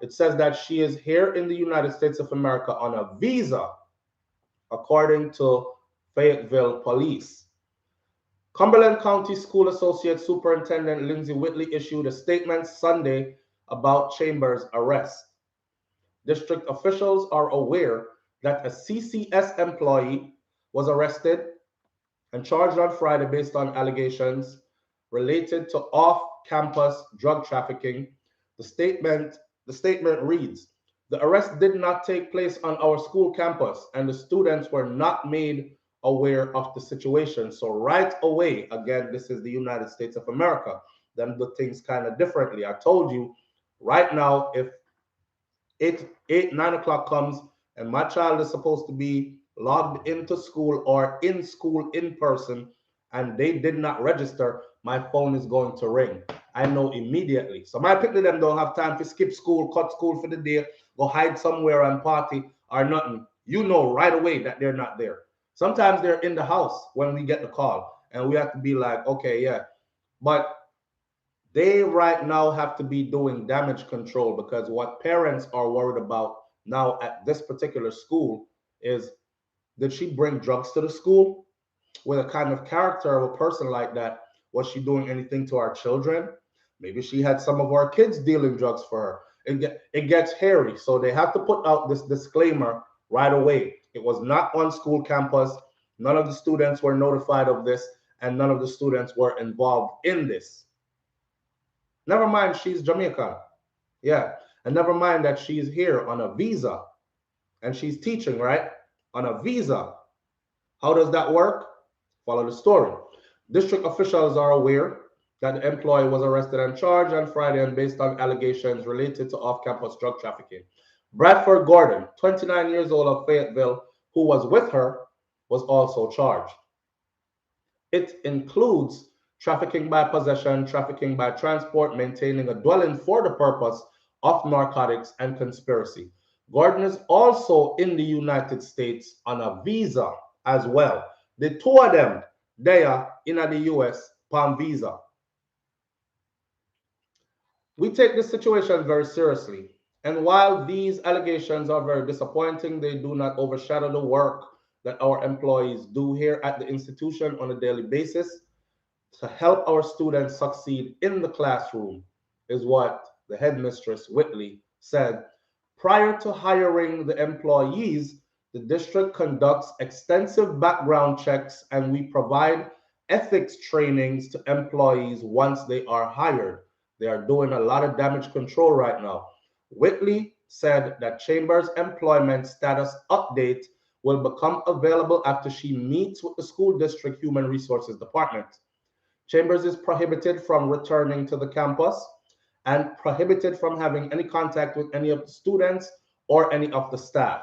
It says that she is here in the United States of America on a visa, according to Fayetteville Police. Cumberland County School Associate Superintendent Lindsay Whitley issued a statement Sunday about Chambers' arrest. District officials are aware that a CCS employee was arrested and charged on Friday based on allegations related to off-campus drug trafficking. The statement reads, "The arrest did not take place on our school campus and the students were not made aware of the situation." So right away, again, this is the United States of America, then the things kind of differently. I told you right now, if 9 o'clock comes and my child is supposed to be logged into school or in school in person and they did not register, my phone is going to ring. I know immediately. So my people them don't have time to skip school, cut school for the day, go hide somewhere and party or nothing. You know right away that they're not there. Sometimes they're in the house when we get the call and we have to be like, okay, yeah. But they right now have to be doing damage control, because what parents are worried about now at this particular school is, did she bring drugs to the school? With a kind of character of a person like that, was she doing anything to our children? Maybe she had some of our kids dealing drugs for her. It gets hairy. So they have to put out this disclaimer right away. It was not on school campus. None of the students were notified of this, and none of the students were involved in this. Never mind, she's Jamaican. Yeah. And never mind that she's here on a visa and she's teaching, right? On a visa. How does that work? Follow the story. District officials are aware that the employee was arrested and charged on Friday and based on allegations related to off-campus drug trafficking. Bradford Gordon, 29 years old of Fayetteville, who was with her, was also charged. It includes trafficking by possession, trafficking by transport, maintaining a dwelling for the purpose of narcotics, and conspiracy. Gordon is also in the United States on a visa as well. The two of them, they are in the US on visa. We take this situation very seriously. And while these allegations are very disappointing, they do not overshadow the work that our employees do here at the institution on a daily basis to help our students succeed in the classroom, is what the headmistress Whitley said. Prior to hiring the employees, the district conducts extensive background checks and we provide ethics trainings to employees once they are hired. They are doing a lot of damage control right now. Whitley said that Chambers' employment status update will become available after she meets with the school district human resources department. Chambers is prohibited from returning to the campus and prohibited from having any contact with any of the students or any of the staff.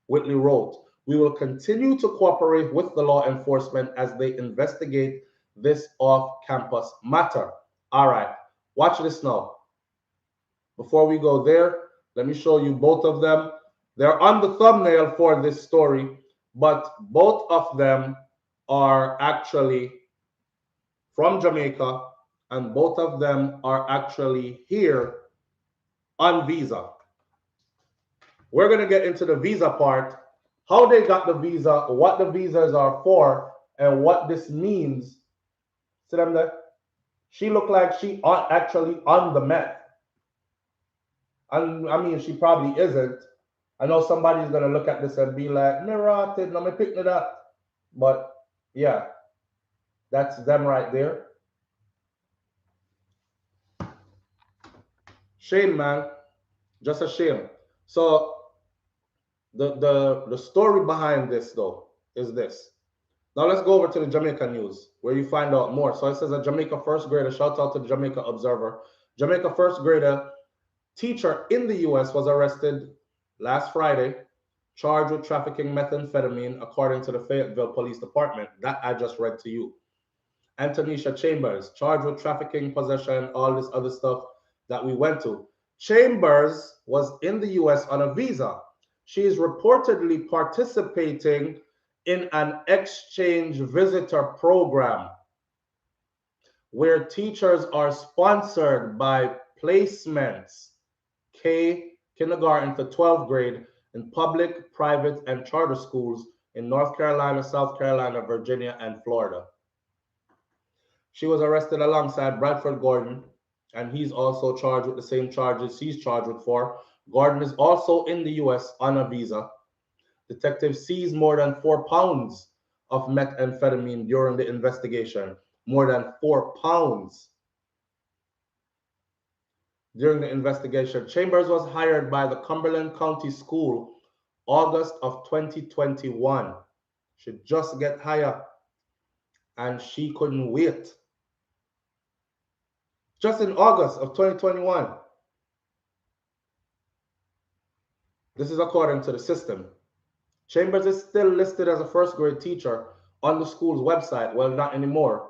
Whitley wrote, "We will continue to cooperate with the law enforcement as they investigate this off-campus matter." All right, watch this now. Before we go there, let me show you both of them. They're on the thumbnail for this story, but both of them are actually from Jamaica, and both of them are actually here on visa. We're going to get into the visa part, how they got the visa, what the visas are for, and what this means. See them there? She looked like she actually on the meth. And I mean, she probably isn't. I know somebody's going to look at this and be like, me rotted, no me pick me that. But yeah, that's them right there. Shame, man. Just a shame. So the story behind this though is this. Now let's go over to the Jamaica news where you find out more. So it says a Jamaica first grader, shout out to the Jamaica Observer. Jamaica first grader teacher in the US was arrested last Friday, charged with trafficking methamphetamine, according to the Fayetteville Police Department. That I just read to you. Antonisha Chambers, charged with trafficking, possession, all this other stuff that we went to. Chambers was in the US on a visa. She is reportedly participating in an exchange visitor program where teachers are sponsored by placements, kindergarten to 12th grade, in public, private, and charter schools in North Carolina, South Carolina, Virginia, and Florida. She was arrested alongside Bradford Gordon, and he's also charged with the same charges he's charged with for. Gordon is also in the US on a visa. Detectives seized more than 4 pounds of methamphetamine during the investigation. More than 4 pounds. During the investigation, Chambers was hired by the Cumberland County School August of 2021. Should just get hired, and she couldn't wait. Just in August of 2021. This is according to the system. Chambers is still listed as a first grade teacher on the school's website. Well, not anymore.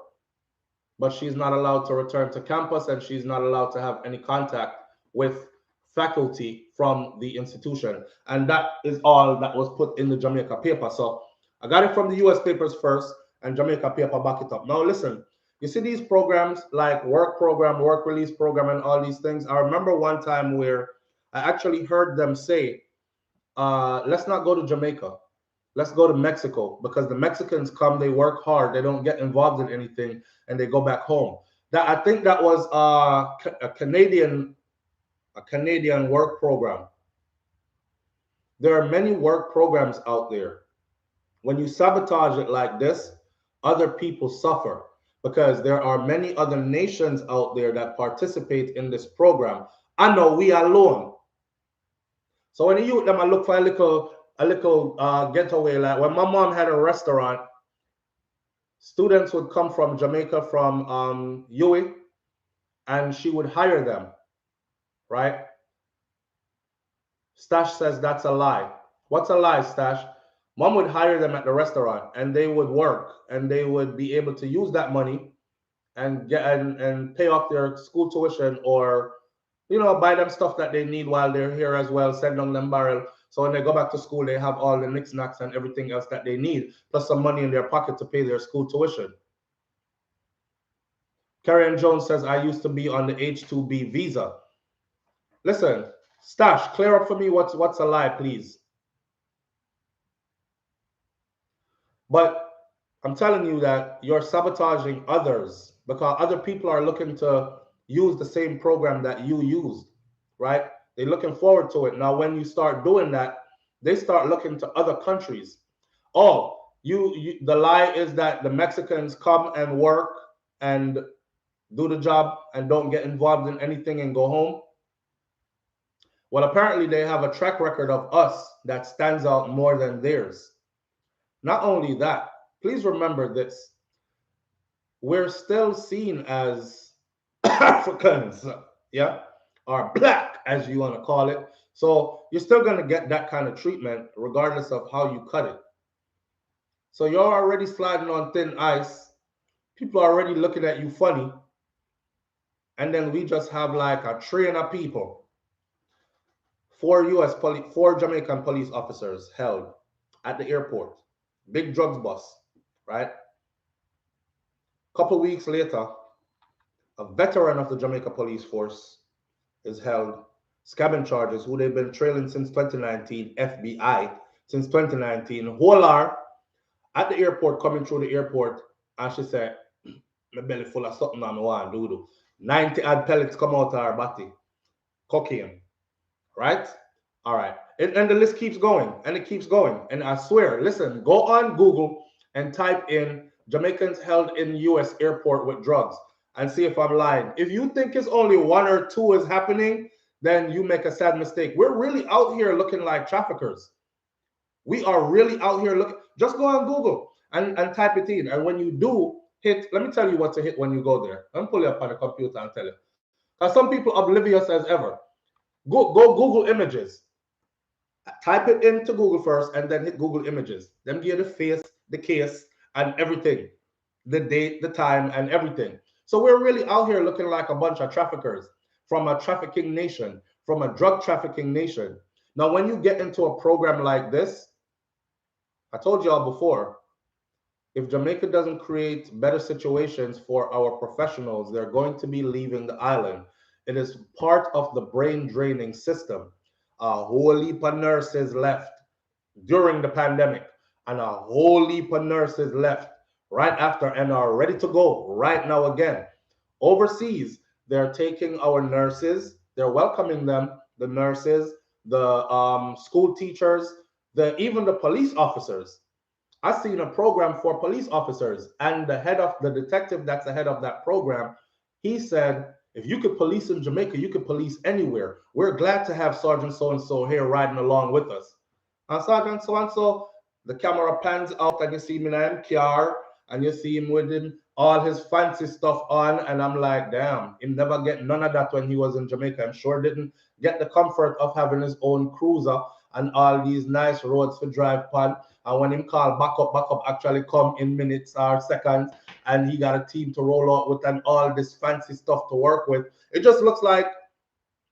But she's not allowed to return to campus, and she's not allowed to have any contact with faculty from the institution. And that is all that was put in the Jamaica paper. So I got it from the US papers first, and Jamaica paper back it up. Now listen, you see these programs like work program, work release program, and all these things. I remember one time where I actually heard them say, let's not go to Jamaica. Let's go to Mexico, because the Mexicans come, they work hard, they don't get involved in anything, and they go back home. That, I think that was a Canadian work program. There are many work programs out there. When you sabotage it like this, other people suffer, because there are many other nations out there that participate in this program. I know we are alone. So when the youth them, I look for a little getaway. Like when my mom had a restaurant, students would come from Jamaica, from UWI, and she would hire them, right? Stash says that's a lie. What's a lie, Stash? Mom would hire them at the restaurant, and they would work, and they would be able to use that money and get and pay off their school tuition, or buy them stuff that they need while they're here as well, send on them barrel. So when they go back to school, they have all the knickknacks and everything else that they need, plus some money in their pocket to pay their school tuition. Karen Jones says, I used to be on the H-2B visa. Listen, Stash, clear up for me what's a lie, please. But I'm telling you that you're sabotaging others, because other people are looking to use the same program that you used, right? They're looking forward to it. Now, when you start doing that, they start looking to other countries. Oh, the lie is that the Mexicans come and work and do the job and don't get involved in anything and go home. Well, apparently they have a track record of us that stands out more than theirs. Not only that, please remember this. We're still seen as Africans, yeah, or black, as you want to call it. So you're still going to get that kind of treatment regardless of how you cut it. So you're already sliding on thin ice. People are already looking at you funny. And then we just have like a train of people. 4 Jamaican police officers held at the airport. Big drugs bust, right? Couple weeks later, a veteran of the Jamaica police force is held, scamming charges, who they've been trailing since 2019, FBI, since 2019. Holar at the airport, coming through the airport, and she said, my belly full of something I want to do. 90 odd pellets come out of her body. Cocaine, right? All right. And the list keeps going, and it keeps going. And I swear, listen, go on Google and type in Jamaicans held in U.S. airport with drugs and see if I'm lying. If you think it's only 1 or 2 is happening, then you make a sad mistake. We're really out here looking like traffickers. We are really out here looking. Just go on Google and type it in. And when you do hit, let me tell you what to hit when you go there. Let me pull it up on the computer and tell you. Some people oblivious as ever. Go Google images. Type it into Google first and then hit Google Images. Then give you the face, the case, and everything. The date, the time, and everything. So we're really out here looking like a bunch of traffickers from a trafficking nation, from a drug trafficking nation. Now, when you get into a program like this, I told y'all before, if Jamaica doesn't create better situations for our professionals, they're going to be leaving the island. It is part of the brain draining system. A whole heap of nurses left during the pandemic, and a whole heap of nurses left right after and are ready to go right now again. Overseas, they're taking our nurses, they're welcoming them, the nurses, the school teachers, even the police officers. I've seen a program for police officers, and the detective that's the head of that program, he said, if you could police in Jamaica, you could police anywhere. We're glad to have Sergeant so-and-so here riding along with us. And Sergeant so-and-so, the camera pans out and you see him in a car, and you see him with all his fancy stuff on, and I'm like, damn, he never get none of that when he was in Jamaica. I'm sure didn't get the comfort of having his own cruiser and all these nice roads to drive on. And when him call backup actually come in minutes or seconds, and he got a team to roll out with and all this fancy stuff to work with. It just looks like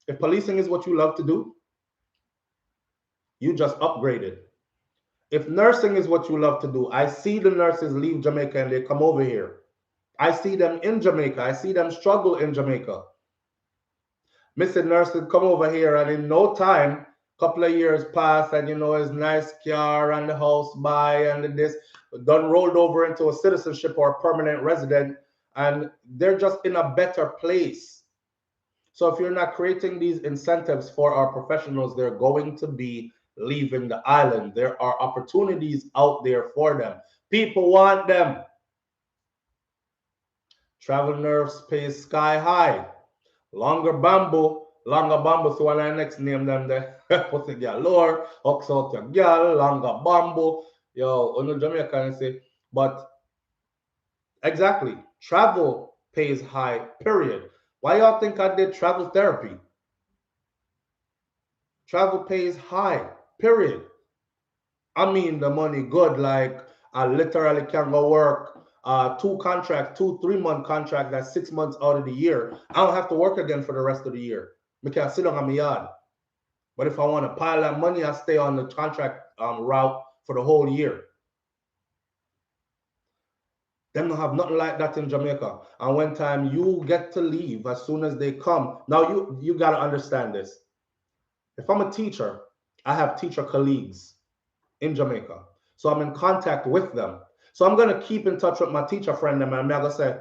if policing is what you love to do, you just upgraded. If nursing is what you love to do, I see the nurses leave Jamaica and they come over here. I see them in Jamaica. I see them struggle in Jamaica. Mr. Nurses come over here, and in no time, couple of years pass, and his nice car and the house buy and this done rolled over into a citizenship or a permanent resident, and they're just in a better place. So if you're not creating these incentives for our professionals, they're going to be leaving the island. There are opportunities out there for them. People want them. Travel nurse pays sky high. Longer bamboo, so when I next name them there, pussy girl lower, hooks out your girl, longer bamboo. Yo, on the Jamaican say, but exactly, travel pays high, period. Why y'all think I did travel therapy? Travel pays high, period. I mean the money good, like I literally can go work 3-month contract that's 6 months out of the year. I don't have to work again for the rest of the year. I can sit on my yard. But if I want to pile that money, I stay on the contract route for the whole year. Them don't have nothing like that in Jamaica. And when time you get to leave, as soon as they come, now you got to understand this. If I'm a teacher, I have teacher colleagues in Jamaica. So I'm in contact with them. So I'm going to keep in touch with my teacher friend, and I'm going to say,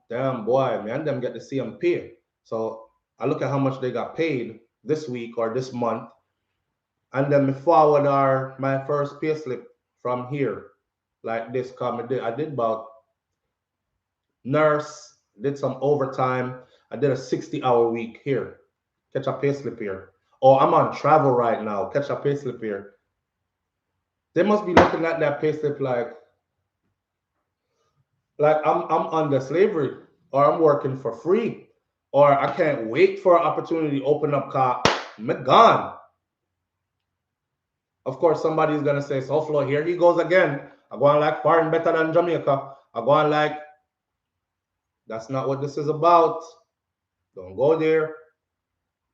damn boy, man, them get the same pay. So I look at how much they got paid this week or this month, and then me forward my first pay slip from here, like this. I did about nurse, did some overtime. I did a 60-hour week here. Catch a pay slip here. Oh, I'm on travel right now. Catch a pay slip here. They must be looking at that pay slip like I'm under slavery, or I'm working for free, or I can't wait for an opportunity to open up car. I'm gone. Of course, somebody's gonna say, SouFLo, here he goes again. I go on like foreign better than Jamaica. I go on like, that's not what this is about. Don't go there.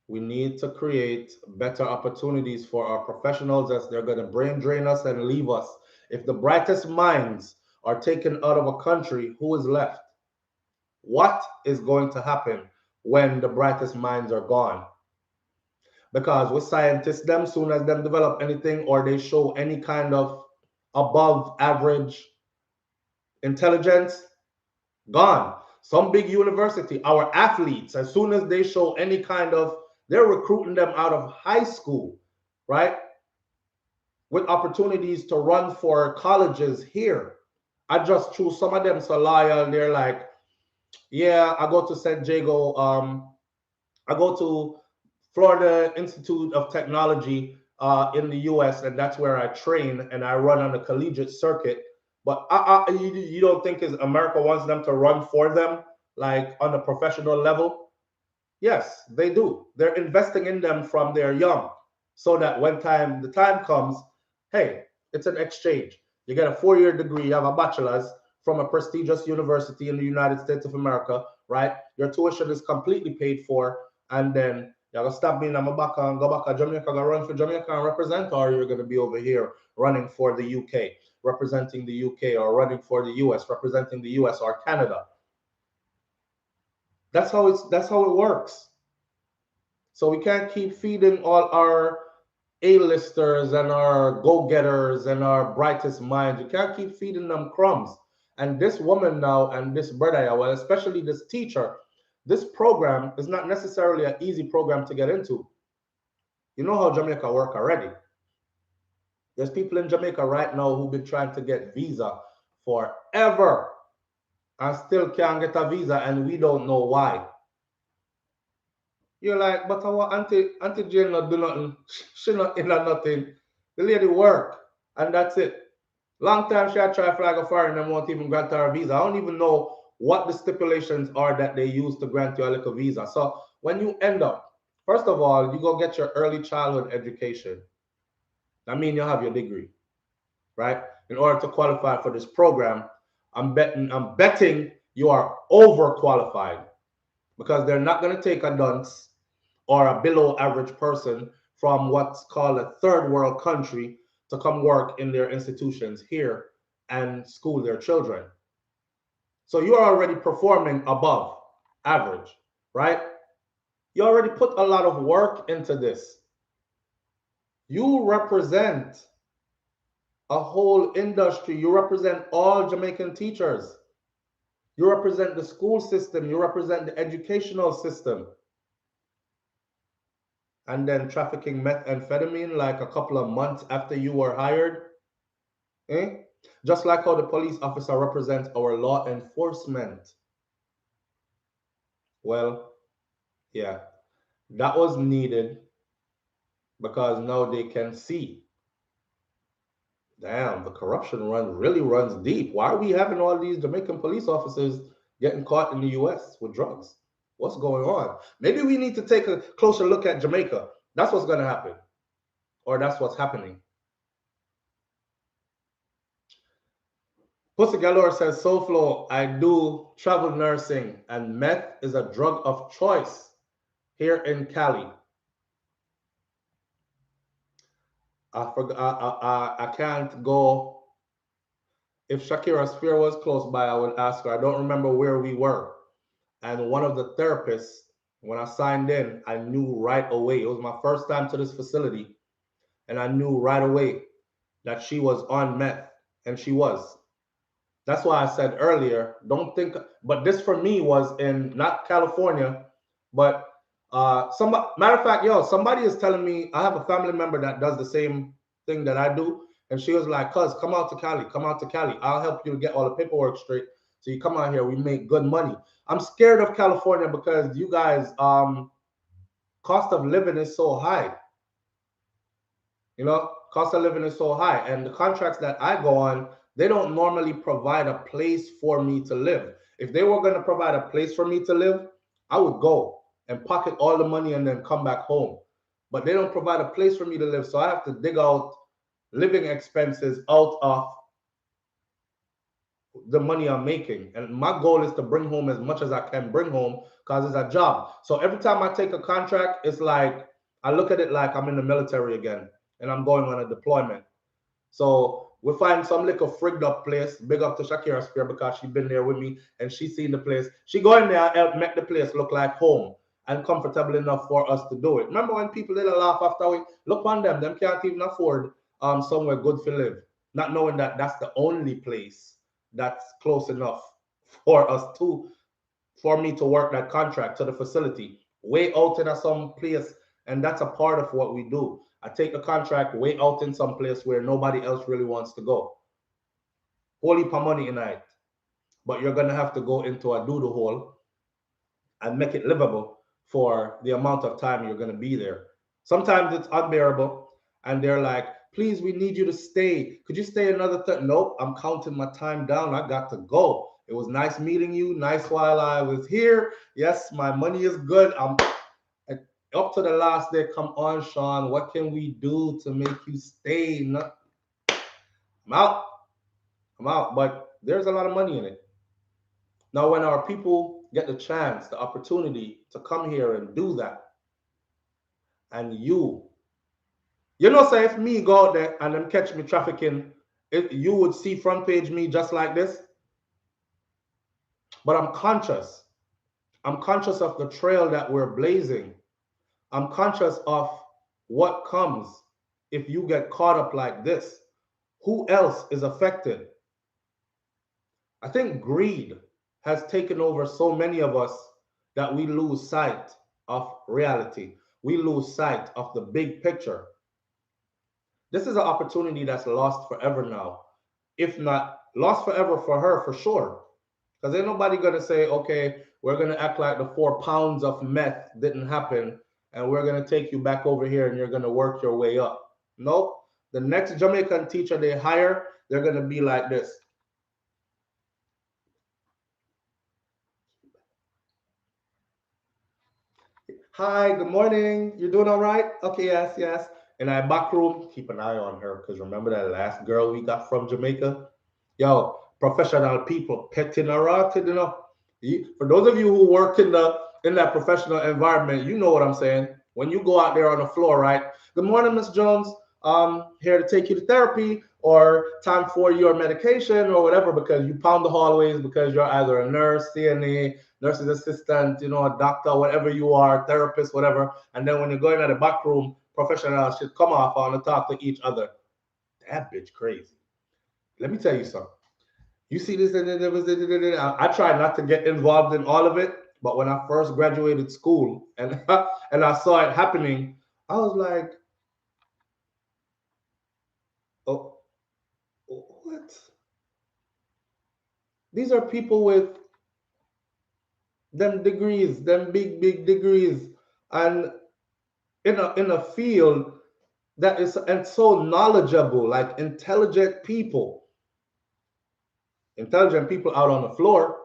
We need to create better opportunities for our professionals, as they're gonna brain drain us and leave us. If the brightest minds are taken out of a country, who is left? What is going to happen when the brightest minds are gone? Because with scientists, them soon as them develop anything or they show any kind of above average intelligence, gone. Some big university, our athletes, as soon as they show any kind of, they're recruiting them out of high school, right? With opportunities to run for colleges here. I just choose some of them so loyal. They're like, yeah, I go to San Diego. I go to Florida Institute of Technology in the US, and that's where I train and I run on the collegiate circuit. But you don't think America wants them to run for them, like on a professional level? Yes, they do. They're investing in them from their young, so that when the time comes, hey, it's an exchange. You get a 4-year degree, you have a bachelor's from a prestigious university in the United States of America, right? Your tuition is completely paid for, and then you're gonna stop being a Mabaka and go back to Jamaica, go run for Jamaica and represent, or you're gonna be over here running for the UK, representing the UK, or running for the US, representing the US or Canada. That's how it works. So we can't keep feeding all our A-listers and our go-getters and our brightest minds. You can't keep feeding them crumbs. And this woman now and this brother, well, especially this teacher, this program is not necessarily an easy program to get into. You know how Jamaica work already. There's people in Jamaica right now who've been trying to get visa forever and still can't get a visa, and we don't know why. You're like, but our Auntie Jane not do nothing. She not in or nothing. The lady work, and that's it. Long time she had tried flag of foreign and won't even grant her a visa. I don't even know what the stipulations are that they use to grant you a little visa. So when you end up, first of all, you go get your early childhood education. I mean, you have your degree, right? In order to qualify for this program, I'm betting you are overqualified, because they're not going to take a dunce or a below average person from what's called a third world country to come work in their institutions here and school their children. So you are already performing above average, right? You already put a lot of work into this. You represent a whole industry. You represent all Jamaican teachers. You represent the school system. You represent the educational system. And then trafficking methamphetamine like a couple of months after you were hired. Just like how the police officer represents our law enforcement. Well, yeah, that was needed because now they can see. Damn, the corruption really runs deep. Why are we having all these Jamaican police officers getting caught in the US with drugs? What's going on? Maybe we need to take a closer look at Jamaica. That's what's going to happen. Or that's what's happening. Pussy Galore says, SouFLo, I do travel nursing and meth is a drug of choice here in Cali. I can't go. If Shakira Spear was close by, I would ask her. I don't remember where we were. And one of the therapists, when I signed in, I knew right away. It was my first time to this facility. And I knew right away that she was on meth. And she was. That's why I said earlier, don't think, but this for me was in not California, but matter of fact, somebody is telling me, I have a family member that does the same thing that I do. And she was like, cuz, come out to Cali. I'll help you get all the paperwork straight. So you come out here, we make good money. I'm scared of California because you guys, cost of living is so high. Cost of living is so high. And the contracts that I go on, they don't normally provide a place for me to live. If they were going to provide a place for me to live, I would go and pocket all the money and then come back home. But they don't provide a place for me to live. So I have to dig out living expenses out of the money I'm making. And my goal is to bring home as much as I can bring home because it's a job. So every time I take a contract, it's like, I look at it like I'm in the military again and I'm going on a deployment. So we find some little frigged up place. Big up to Shakira Spear because she's been there with me and she's seen the place. She go in there and help make the place look like home and comfortable enough for us to do it. Remember when people did a laugh after we look on them can't even afford somewhere good to live, not knowing that that's the only place that's close enough for me to work that contract to the facility way out in some place, and that's a part of what we do. I take a contract way out in some place where nobody else really wants to go. Whole heap of money in it, but you're gonna have to go into a doodle hole and make it livable for the amount of time you're gonna be there. Sometimes it's unbearable, and they're like, "Please, we need you to stay. Could you stay another?" Nope, I'm counting my time down. I got to go. It was nice meeting you. Nice while I was here. Yes, my money is good. I'm up to the last day. Come on, Sean. What can we do to make you stay? I'm out. I'm out. But there's a lot of money in it. Now, when our people get the chance, the opportunity to come here and do that, and say if me go out there and them catch me trafficking, you would see front page me just like this. But I'm conscious. I'm conscious of the trail that we're blazing. I'm conscious of what comes if you get caught up like this. Who else is affected? I think greed has taken over so many of us that we lose sight of reality. We lose sight of the big picture. This is an opportunity that's lost forever now. If not lost forever for her, for sure. Because ain't nobody going to say, okay, we're going to act like the 4 pounds of meth didn't happen and we're going to take you back over here and you're going to work your way up. Nope. The next Jamaican teacher they hire, they're going to be like this. Hi, good morning. You doing all right? Okay, yes, yes. In our back room, keep an eye on her because remember that last girl we got from Jamaica? Yo, professional people petting her out, For those of you who work in that professional environment, you know what I'm saying. When you go out there on the floor, right? Good morning, Miss Jones. Here to take you to therapy or time for your medication or whatever, because you pound the hallways because you're either a nurse, CNA, nurse's assistant, a doctor, whatever you are, therapist, whatever. And then when you're going at the back room, professionals should come off on to talk to each other. That bitch crazy. Let me tell you something. You see this, I try not to get involved in all of it, but when I first graduated school and and I saw it happening, I was like, oh, what? These are people with them degrees, them big degrees, and in a field that is and so knowledgeable, like intelligent people out on the floor.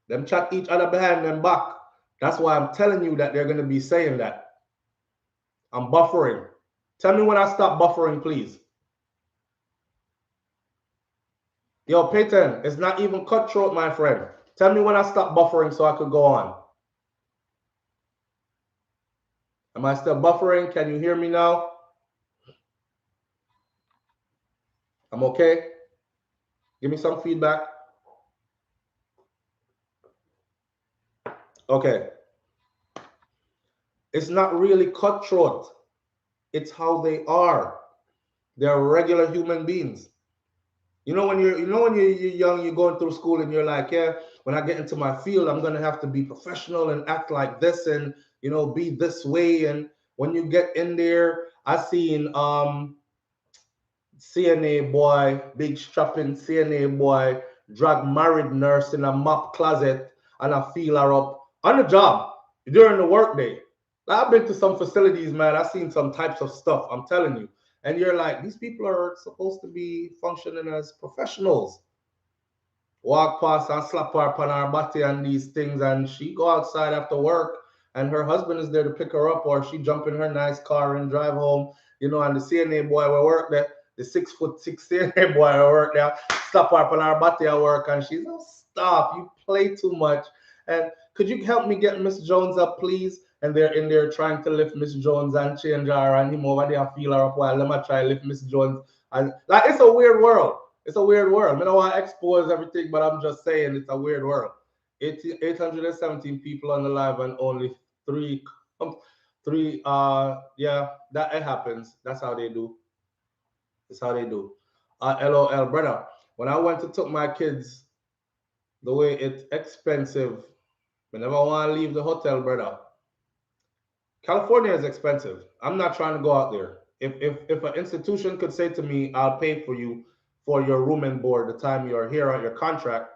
Them chat each other behind them back. That's why I'm telling you that they're going to be saying that. I'm buffering. Tell me when I stop buffering, please. Yo, Peyton, it's not even cutthroat, my friend. Tell me when I stop buffering so I could go on. Am I still buffering? Can you hear me now? I'm okay. Give me some feedback. Okay. It's not really cutthroat. It's how they are. They're regular human beings. When you're young, you're going through school and you're like, yeah, when I get into my field, I'm gonna have to be professional and act like this and be this way. And when you get in there, I seen CNA boy, big strapping CNA boy, drag married nurse in a mop closet and I feel her up on the job during the workday. I've been to some facilities, man. I've seen some types of stuff, I'm telling you. And you're like, these people are supposed to be functioning as professionals. Walk past and slap her upon her body and these things, and she go outside after work, and her husband is there to pick her up, or she jump in her nice car and drive home. And the CNA boy will work there, the 6'6" CNA boy will work there, slap her upon her body at work, and she's like, stop, you play too much. And could you help me get Miss Jones up, please? And they're in there trying to lift Miss Jones and change her, and him over there feel her up while let me try to lift Miss Jones. And like, it's a weird world. It's a weird world. I don't want to expose everything, but I'm just saying it's a weird world. 817 people on the live and only three. Yeah, that it happens. That's how they do. That's how they do. LOL, brother. When I went to took my kids, the way it's expensive, I never want to leave the hotel, brother. California is expensive. I'm not trying to go out there. If an institution could say to me, I'll pay for you for your room and board the time you're here on your contract,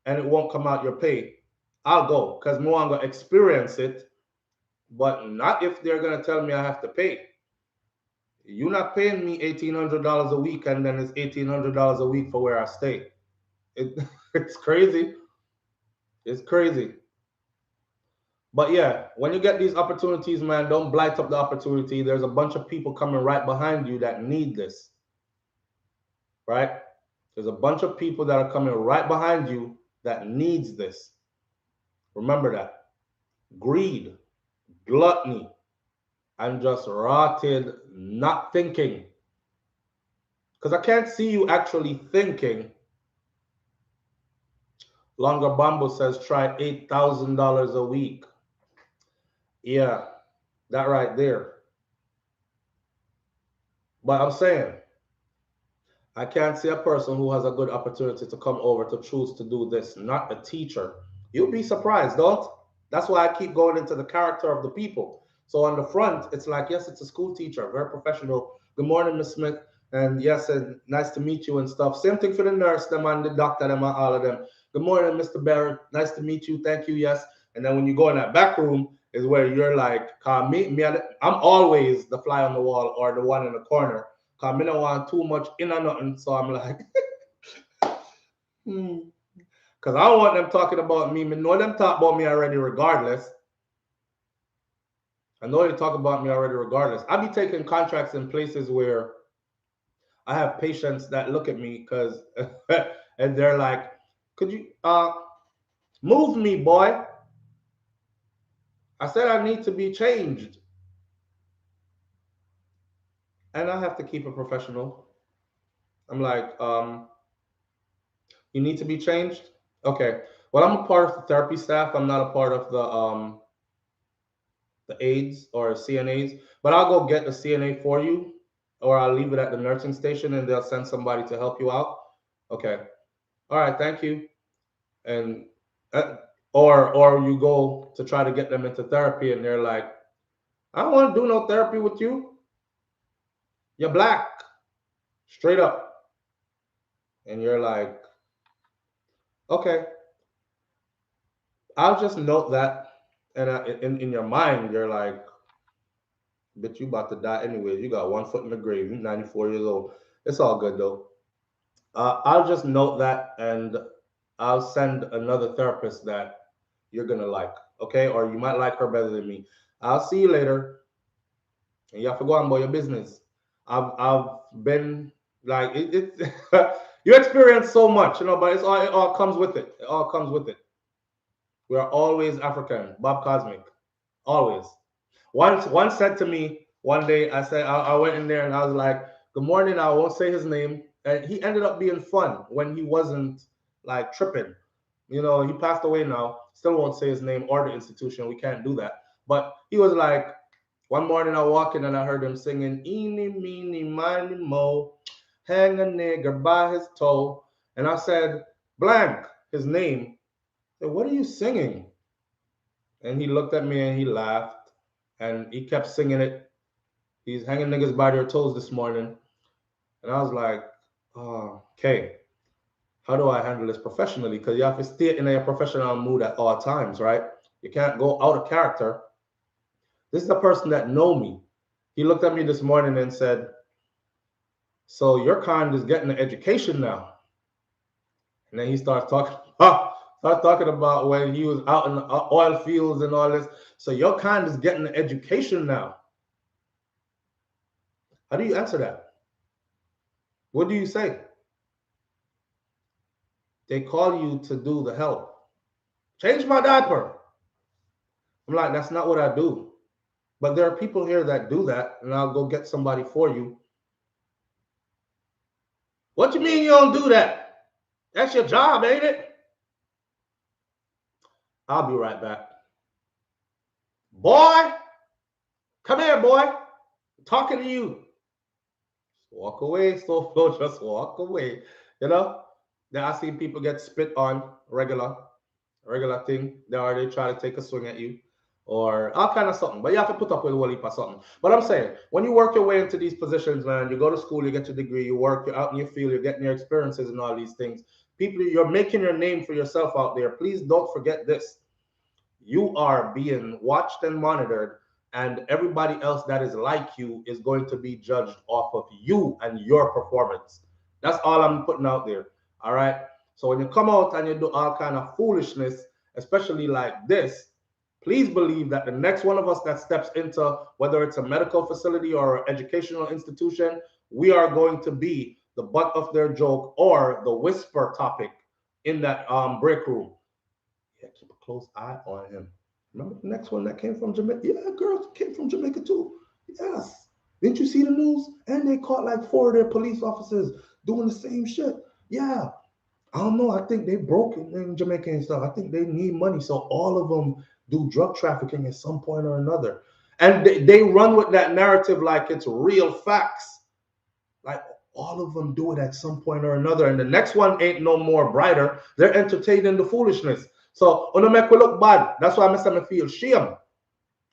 and it won't come out your pay, I'll go because no one gonna experience it, but not if they're gonna tell me I have to pay. You're not paying me $1,800 a week, and then it's $1,800 a week for where I stay. It's crazy. It's crazy. But yeah, when you get these opportunities, man, don't blight up the opportunity. There's a bunch of people coming right behind you that need this, right? There's a bunch of people that are coming right behind you that needs this. Remember that. Greed, gluttony, and just rotted not thinking. Because I can't see you actually thinking. Longer Bamboo says try $8,000 a week. Yeah, that right there. But I'm saying, I can't see a person who has a good opportunity to come over to choose to do this, not a teacher. You'll be surprised, don't? That's why I keep going into the character of the people. So on the front, it's like, yes, it's a school teacher, very professional. Good morning, Miss Smith. And yes, and nice to meet you and stuff. Same thing for the nurse, them and the doctor, them and all of them. Good morning, Mr. Barrett. Nice to meet you. Thank you, yes. And then when you go in that back room is where you're like, I'm always the fly on the wall or the one in the corner. Cause I don't want too much in or nothing. So I'm like, Cause I don't want them talking about me. I know them talk about me already regardless. I know they talk about me already regardless. I be taking contracts in places where I have patients that look at me because and they're like, could you move me, boy? I said I need to be changed. And I have to keep it professional. I'm like, you need to be changed? Okay. Well, I'm a part of the therapy staff. I'm not a part of the aides or CNAs, but I'll go get a CNA for you, or I'll leave it at the nursing station and they'll send somebody to help you out. Okay. All right. Thank you. And or you go to try to get them into therapy and they're like, I don't want to do no therapy with you. You're black, straight up. And you're like, okay, I'll just note that. And in your mind, you're like, bitch, you about to die anyway. You got 1 foot in the grave. You're 94 years old. It's all good though. I'll just note that and I'll send another therapist that you're gonna like, okay? Or you might like her better than me. I'll see you later. And you have to go on about your business. I've been like it you experience so much, but it all comes with it. It all comes with it. We are always African. Bob Cosmic. Always. One said to me one day, I went in there and I was like, good morning, I won't say his name. And he ended up being fun when he wasn't like tripping. He passed away now. Still won't say his name or the institution. We can't do that. But he was like, one morning I walked in and I heard him singing, eeny, meeny, miny, mo, hang a nigger by his toe. And I said, blank, his name. I said, what are you singing? And he looked at me and he laughed and he kept singing it. He's hanging niggas by their toes this morning. And I was like, oh, okay, how do I handle this professionally? Because you have to stay in a professional mood at all times, right? You can't go out of character. This is the person that know me. He looked at me this morning and said, so your kind is getting an education now. And then he starts talking, about when he was out in the oil fields and all this. So your kind is getting an education now. How do you answer that? What do you say? They call you to do the help. Change my diaper. I'm like, that's not what I do. But there are people here that do that, and I'll go get somebody for you. What you mean you don't do that? That's your job, ain't it? I'll be right back. Boy, come here, boy. I'm talking to you. Just walk away, SouFLo, just walk away. Then I see people get spit on regular thing. They try to take a swing at you or all kind of something. But you have to put up with a whole heap of something. But I'm saying, when you work your way into these positions, man, you go to school, you get your degree, you work, you're out in your field, you're getting your experiences and all these things. People, you're making your name for yourself out there. Please don't forget this. You are being watched and monitored, and everybody else that is like you is going to be judged off of you and your performance. That's all I'm putting out there. All right. So when you come out and you do all kind of foolishness, especially like this, please believe that the next one of us that steps into, whether it's a medical facility or an educational institution, we are going to be the butt of their joke or the whisper topic in that break room. Yeah, keep a close eye on him. Remember the next one that came from Jamaica? Yeah, girls came from Jamaica too. Yes. Didn't you see the news? And they caught like 4 of their police officers doing the same shit. Yeah. I don't know. I think they broke in Jamaica and stuff. I think they need money. So all of them do drug trafficking at some point or another. And they run with that narrative like it's real facts. Like all of them do it at some point or another. And the next one ain't no more brighter. They're entertaining the foolishness. So on the make we look bad. That's why I feel shame.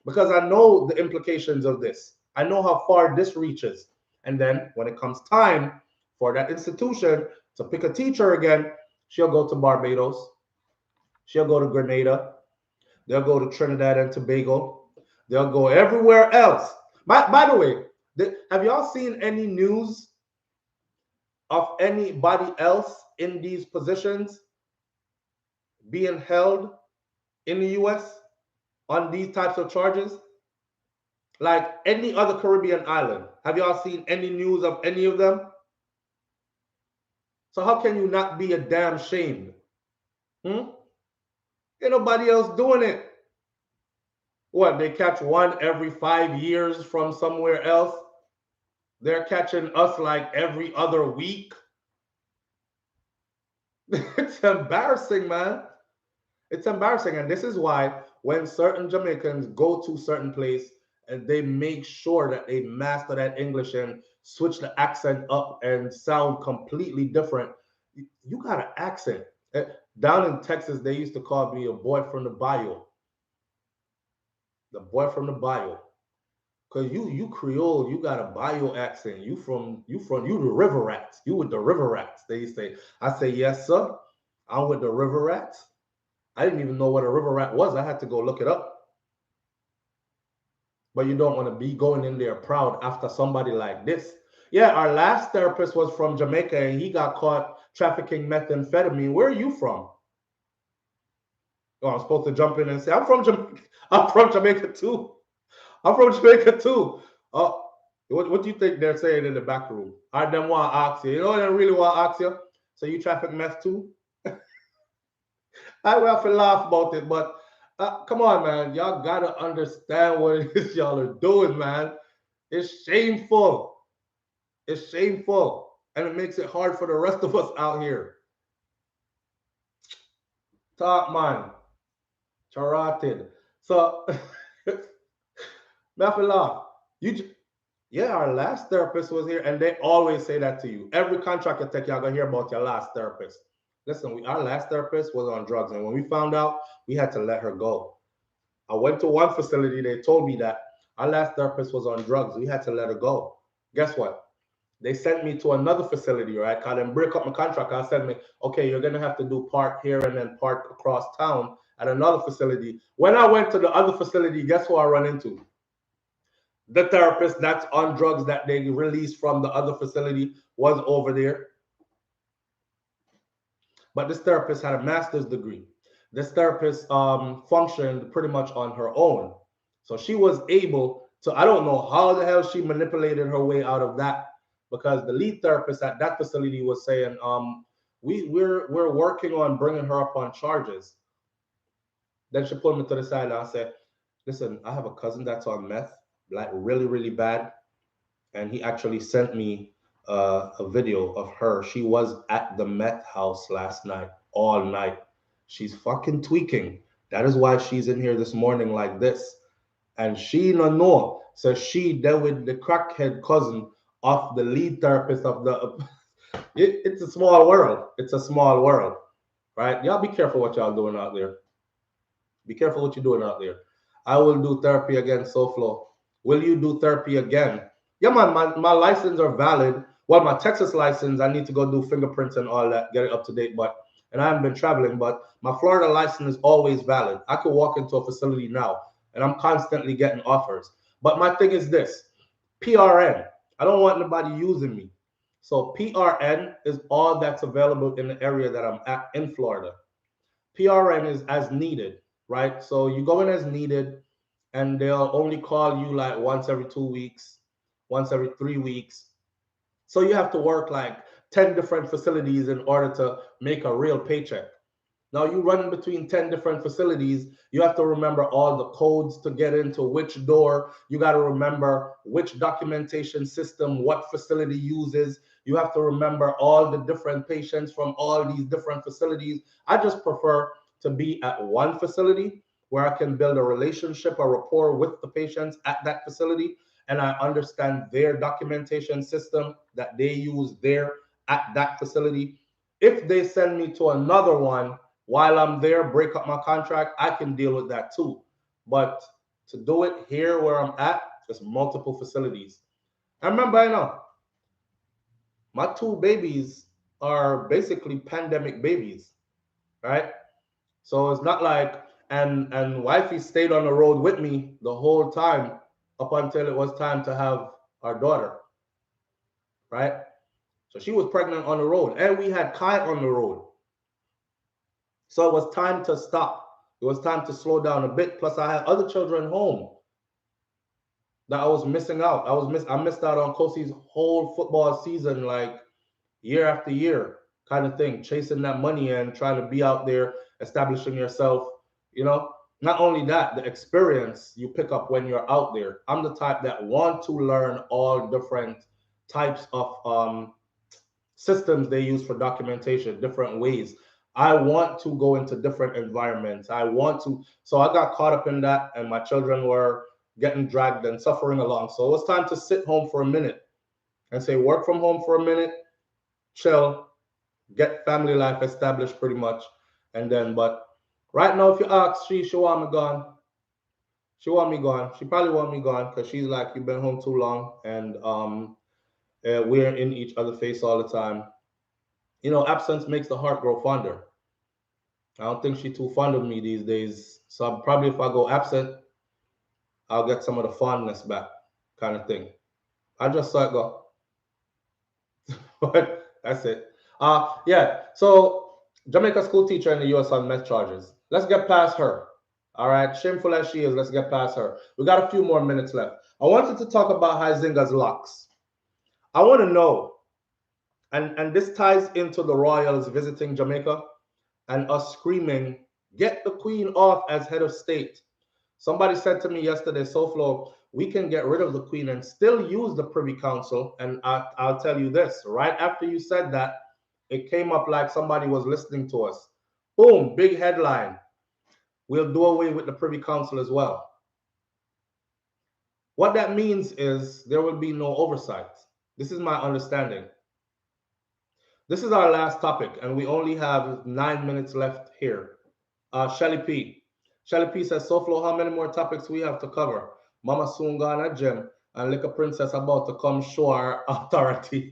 Because I know the implications of this. I know how far this reaches. And then when it comes time for that institution to pick a teacher again, she'll go to Barbados. She'll go to Grenada. They'll go to Trinidad and Tobago. They'll go everywhere else. By the way, have y'all seen any news of anybody else in these positions being held in the U.S. on these types of charges? Like any other Caribbean island. Have y'all seen any news of any of them? So how can you not be a damn shame? Ain't nobody else doing it. What, they catch one every 5 years from somewhere else? They're catching us like every other week. It's embarrassing, man. It's embarrassing. And this is why when certain Jamaicans go to certain place and they make sure that they master that English and switch the accent up and sound completely different, you got an accent. Down in Texas, they used to call me a boy from the bayou. The boy from the bayou. Cause you Creole, you got a bayou accent. You the river rats. You with the river rats. They say. I say, yes, sir. I'm with the river rats. I didn't even know what a river rat was. I had to go look it up. But you don't want to be going in there proud after somebody like this. Yeah, our last therapist was from Jamaica and he got caught trafficking methamphetamine. Where are you from? Oh, I'm supposed to jump in and say, I'm from Jamaica too. I'm from Jamaica too. Oh, what do you think they're saying in the back room? I them want to ask you. You know they really want to ask you? So you traffic meth too? I will have to laugh about it, but come on, man. Y'all got to understand what it is y'all are doing, man. It's shameful. It's shameful. And it makes it hard for the rest of us out here. Talk, man. Charotted. So, laugh. Yeah, our last therapist was here, and they always say that to you. Every contract you take, y'all gonna hear about your last therapist. Listen, our last therapist was on drugs, and when we found out, we had to let her go. I went to one facility, they told me that our last therapist was on drugs. We had to let her go. Guess what? They sent me to another facility, right? Cause them break up my contract. I said me, okay, you're gonna have to do part here and then part across town at another facility. When I went to the other facility, guess who I run into? The therapist that's on drugs that they released from the other facility was over there. But this therapist had a master's degree. This therapist functioned pretty much on her own. So she was able to, I don't know how the hell she manipulated her way out of that, because the lead therapist at that facility was saying, we're working on bringing her up on charges. Then she pulled me to the side and I said, listen, I have a cousin that's on meth, like really, really bad. And he actually sent me a video of her. She was at the meth house last night, all night. She's fucking tweaking. That is why she's in here this morning like this. And she no know. So she there with the crackhead cousin of the lead therapist of the it's a small world. It's a small world. Right? Y'all be careful what y'all doing out there. Be careful what you're doing out there. I will do therapy again, SouFLo. Will you do therapy again? Yeah, my license are valid. Well, my Texas license, I need to go do fingerprints and all that, get it up to date. And I haven't been traveling, but my Florida license is always valid. I could walk into a facility now, and I'm constantly getting offers. But my thing is this, PRN. I don't want nobody using me. So PRN is all that's available in the area that I'm at in Florida. PRN is as needed, right? So you go in as needed, and they'll only call you like once every 2 weeks, once every 3 weeks. So you have to work like 10 different facilities in order to make a real paycheck. Now you run between 10 different facilities. You have to remember all the codes to get into which door. You got to remember which documentation system, what facility uses. You have to remember all the different patients from all these different facilities. I just prefer to be at one facility where I can build a relationship, a rapport with the patients at that facility, and I understand their documentation system that they use there at that facility. If they send me to another one while I'm there, break up my contract, I can deal with that too. But to do it here where I'm at, just multiple facilities. I remember, I know, my two babies are basically pandemic babies, right? So it's not like, and wifey stayed on the road with me the whole time up until it was time to have our daughter, right? So she was pregnant on the road, and we had Kai on the road. So it was time to stop. It was time to slow down a bit. Plus, I had other children home that I was missing out. I missed out on Kosi's whole football season, like year after year, kind of thing, chasing that money and trying to be out there, establishing yourself. You know, not only that, the experience you pick up when you're out there. I'm the type that want to learn all different types of systems they use for documentation, different ways. I want to go into different environments. I want to, so I got caught up in that, and my children were getting dragged and suffering along. So it was time to sit home for a minute and say, work from home for a minute, chill, get family life established pretty much. And then, but right now, if you ask, she want me gone. She want me gone. She probably want me gone because she's like, you've been home too long, and we're in each other's face all the time. You know, absence makes the heart grow fonder. I don't think she's too fond of me these days. So probably if I go absent, I'll get some of the fondness back, kind of thing. I just saw it go. But that's it. Yeah. So Jamaica school teacher in the US on meth charges. Let's get past her. All right. Shameful as she is, let's get past her. We got a few more minutes left. I wanted to talk about Hyzingers locks. I want to know, and this ties into the royals visiting Jamaica and us screaming, get the queen off as head of state. Somebody said to me yesterday, SouFLo, we can get rid of the queen and still use the Privy Council. And I'll tell you this, right after you said that, it came up like somebody was listening to us. Boom, big headline. We'll do away with the Privy Council as well. What that means is there will be no oversight. This is my understanding. This is our last topic, and we only have 9 minutes left here. Shelly P. Shelly P says, SouFLo, how many more topics we have to cover? Mama soon gone at gym, and Liquor Princess about to come show our authority.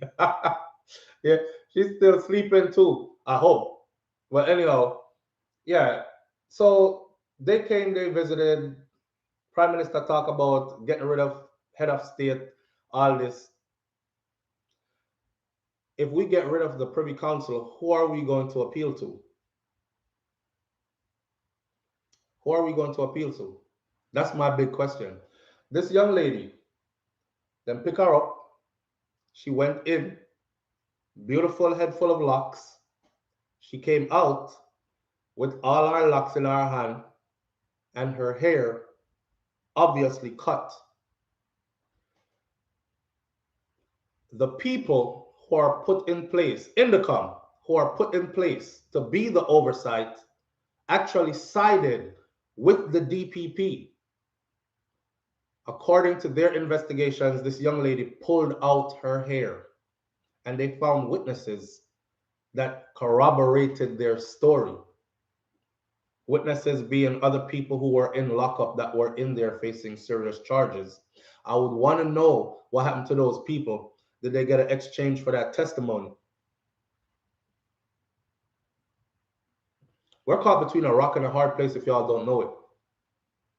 Yeah, she's still sleeping too, I hope. Well, anyhow, yeah. So they came, they visited. Prime Minister talk about getting rid of head of state, all this. If we get rid of the Privy Council, who are we going to appeal to? Who are we going to appeal to? That's my big question. This young lady, then pick her up. She went in, beautiful head full of locks. She came out with all our locks in her hand and her hair obviously cut. The people who are put in place, INDECOM, who are put in place to be the oversight, actually sided with the DPP. According to their investigations, this young lady pulled out her hair, and they found witnesses that corroborated their story. Witnesses being other people who were in lockup that were in there facing serious charges. I would want to know what happened to those people. Did they get an exchange for that testimony? We're caught between a rock and a hard place if y'all don't know it,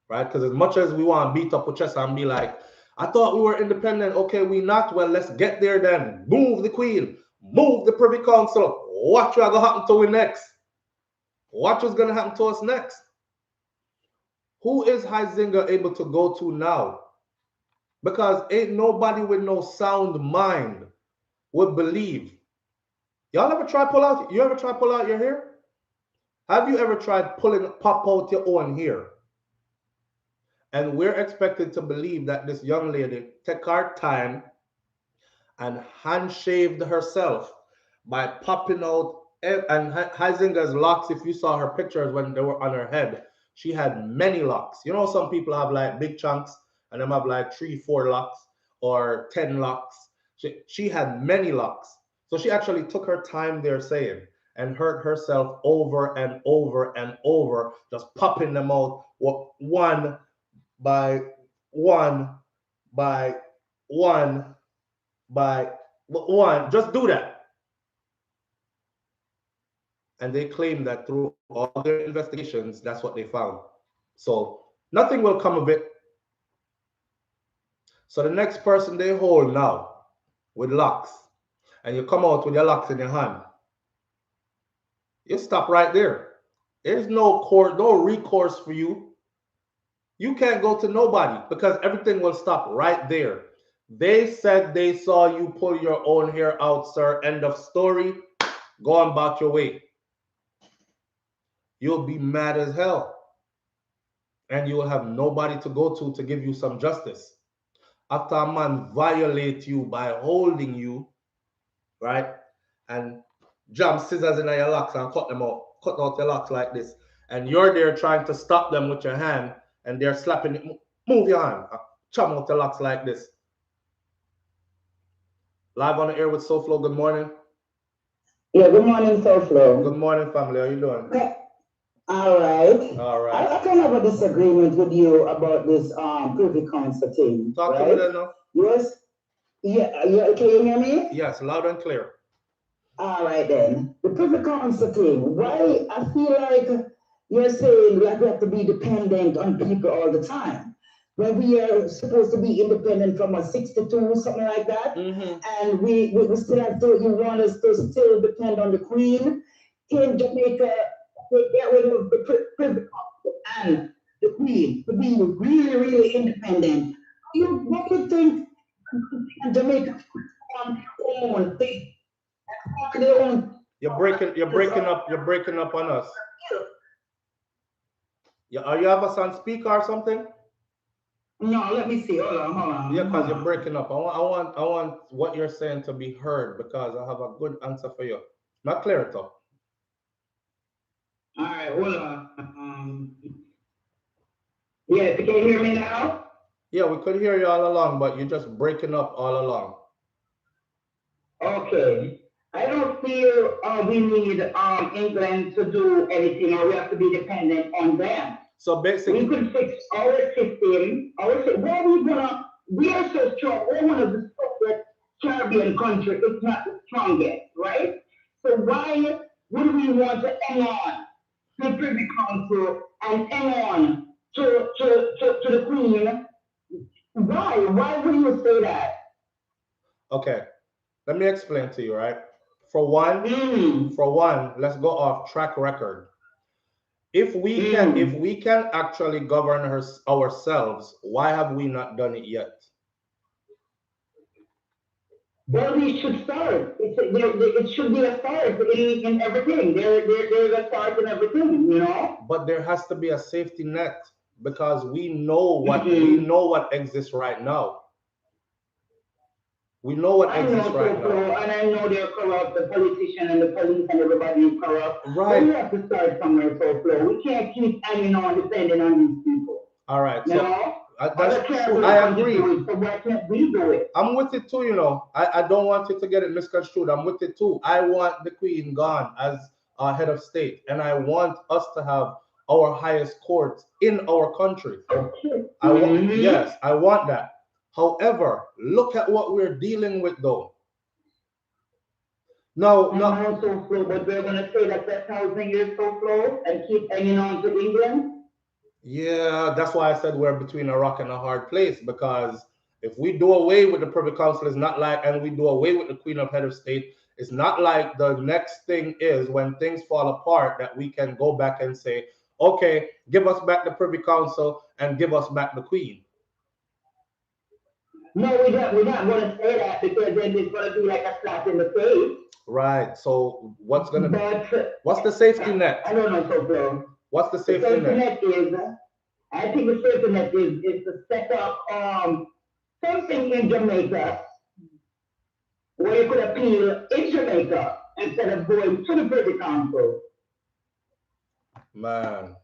right? Because as much as we want to beat up our chest and be like, I thought we were independent. Okay, we not. Well, let's get there then. Move the Queen. Move the Privy Council. What will happen to we next? What was going to happen to us next? Who is Hyzinger able to go to now? Because ain't nobody with no sound mind would believe. Y'all ever try pull out? You ever try pull out your hair? Have you ever tried pop out your own hair? And we're expected to believe that this young lady took her time and hand shaved herself by popping out. And Hyzinger's locks, if you saw her pictures when they were on her head, she had many locks. You know, some people have like big chunks and them have like 3-4 locks or 10 locks. She had many locks. So she actually took her time there saying and hurt herself over and over and over, just popping them out one by one by one by one. Just do that. And they claim that through all their investigations, that's what they found. So nothing will come of it. So the next person they hold now with locks, and you come out with your locks in your hand, you stop right there. There's no court, no recourse for you. You can't go to nobody because everything will stop right there. They said they saw you pull your own hair out, sir. End of story. Go on about your way. You'll be mad as hell. And you will have nobody to go to give you some justice. After a man violate you by holding you, right? And jam scissors in your locks and cut them out. Cut out your locks like this. And you're there trying to stop them with your hand. And they're slapping it. Move your hand. Chop out the locks like this. Live on the air with SouFLo. Good morning. Yeah, good morning, SouFLo. Good morning, family. How you doing? All right. All right. I kind of have a disagreement with you about this Privy Council thing. Talk to me then now. Yes. Yeah. Can you hear me? Yes, loud and clear. All right then. The Privy Council thing. Why I feel like you're saying like we have to be dependent on people all the time. When we are supposed to be independent from a 62, something like that, and we still have to, you want us to still depend on the Queen. In Jamaica, they get rid of the Privy Council and the Queen to be really, really independent. What do you think Jamaica on their own thing? Their own. You're breaking up on us. Are you have us on speaker or something? No, let me see. Hold on. Yeah, because you're breaking up. I want what you're saying to be heard because I have a good answer for you. Not clear it up. All right, hold on. Yeah, can you hear me now? Yeah, we could hear you all along, but you're just breaking up all along. Okay. I don't feel we need England to do anything, or we have to be dependent on them. So basically, we could fix our system. We are so strong. We're one of the strongest Caribbean country, if not the strongest, right? So why would we want to hang on to the Privy Council and hang on to the Queen? Why? Why would you say that? Okay, let me explain to you, right? For one, let's go off track record. If we can actually govern ourselves, why have we not done it yet? Well, we should start. It should be a start in everything. There's a start in everything, you know. But there has to be a safety net because we know what exists right now. We know what exists right now. And I know they're corrupt, the politician and the police and everybody is corrupt. Right. But we have to start somewhere, SouFLo. We can't keep hanging on, depending on these people. All right. You know? That's true. I agree. So why can't we do it? I'm with it too, you know. I don't want you to get it misconstrued. I'm with it too. I want the Queen gone as our head of state. And I want us to have our highest courts in our country. Okay. Yes, I want that. However, look at what we're dealing with though. No. SouFLo, but we're going to say that that's Hyzingers SouFLo and keep hanging on to England? Yeah, that's why I said we're between a rock and a hard place because If we do away with the Privy Council, it's not like, and we do away with the Queen of Head of State, it's not like the next thing is when things fall apart that we can go back and say, okay, give us back the Privy Council and give us back the Queen. No, we're not going to say that because then it's going to be like a slap in the face. Right. So what's the safety net? I don't know, SouFLo. What's the safety net? I think the safety net is to set up something in Jamaica where you could appeal in Jamaica instead of going to the Privy Council. Man,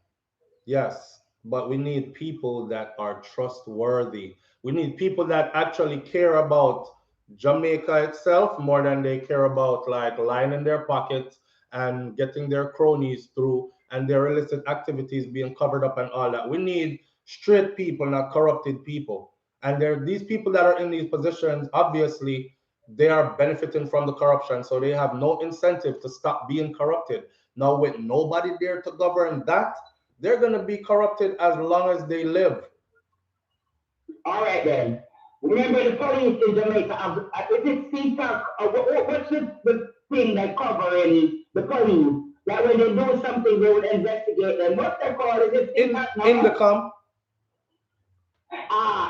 yes, but we need people that are trustworthy. We need people that actually care about Jamaica itself more than they care about like lining their pockets and getting their cronies through and their illicit activities being covered up and all that. We need straight people, not corrupted people. And these people that are in these positions, obviously, they are benefiting from the corruption, so they have no incentive to stop being corrupted. Now, with nobody there to govern that, they're going to be corrupted as long as they live. All right, then. Remember the police in Jamaica, is it CTAC, what's the thing that covering the police? That when they do something, they would investigate them. What's that called? Is it CTAC? Indicom.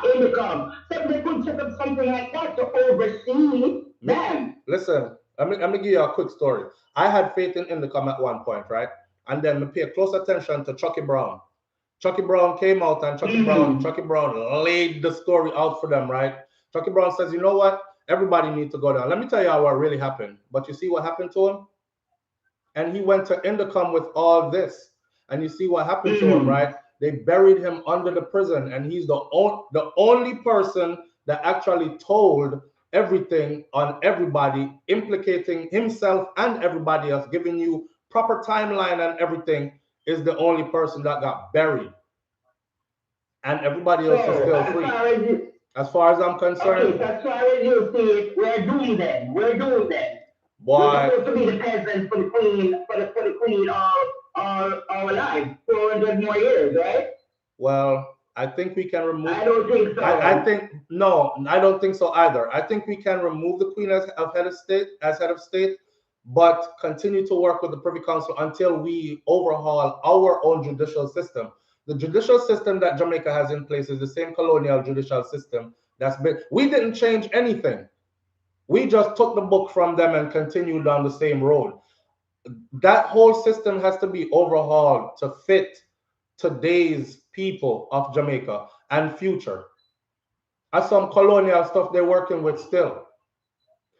Indicom. So they could set up something like that to oversee them. Listen, let me give you a quick story. I had faith in Indicom at one point, right? And then we pay close attention to Chucky Brown. Chucky Brown came out and Chucky Brown laid the story out for them, right? Chucky Brown says, you know what? Everybody needs to go down. Let me tell you what really happened. But you see what happened to him? And he went to Indicom with all this. And you see what happened to him, right? They buried him under the prison. And he's the only person that actually told everything on everybody, implicating himself and everybody else, giving you proper timeline and everything, is the only person that got buried. And everybody else is still free. As far as I'm concerned. Okay, as far as you see it, we're doing that. We're doing that. We're supposed to be the peasants for the queen, for the queen all our lives, 400 more years, right? Well, I think we can remove. I don't think so. I don't think so either. I think we can remove the queen as head of state, but continue to work with the Privy Council until we overhaul our own judicial system. The judicial system that Jamaica has in place is the same colonial judicial system that's been. We didn't change anything. We just took the book from them and continued down the same road. That whole system has to be overhauled to fit today's people of Jamaica and future. As some colonial stuff they're working with still.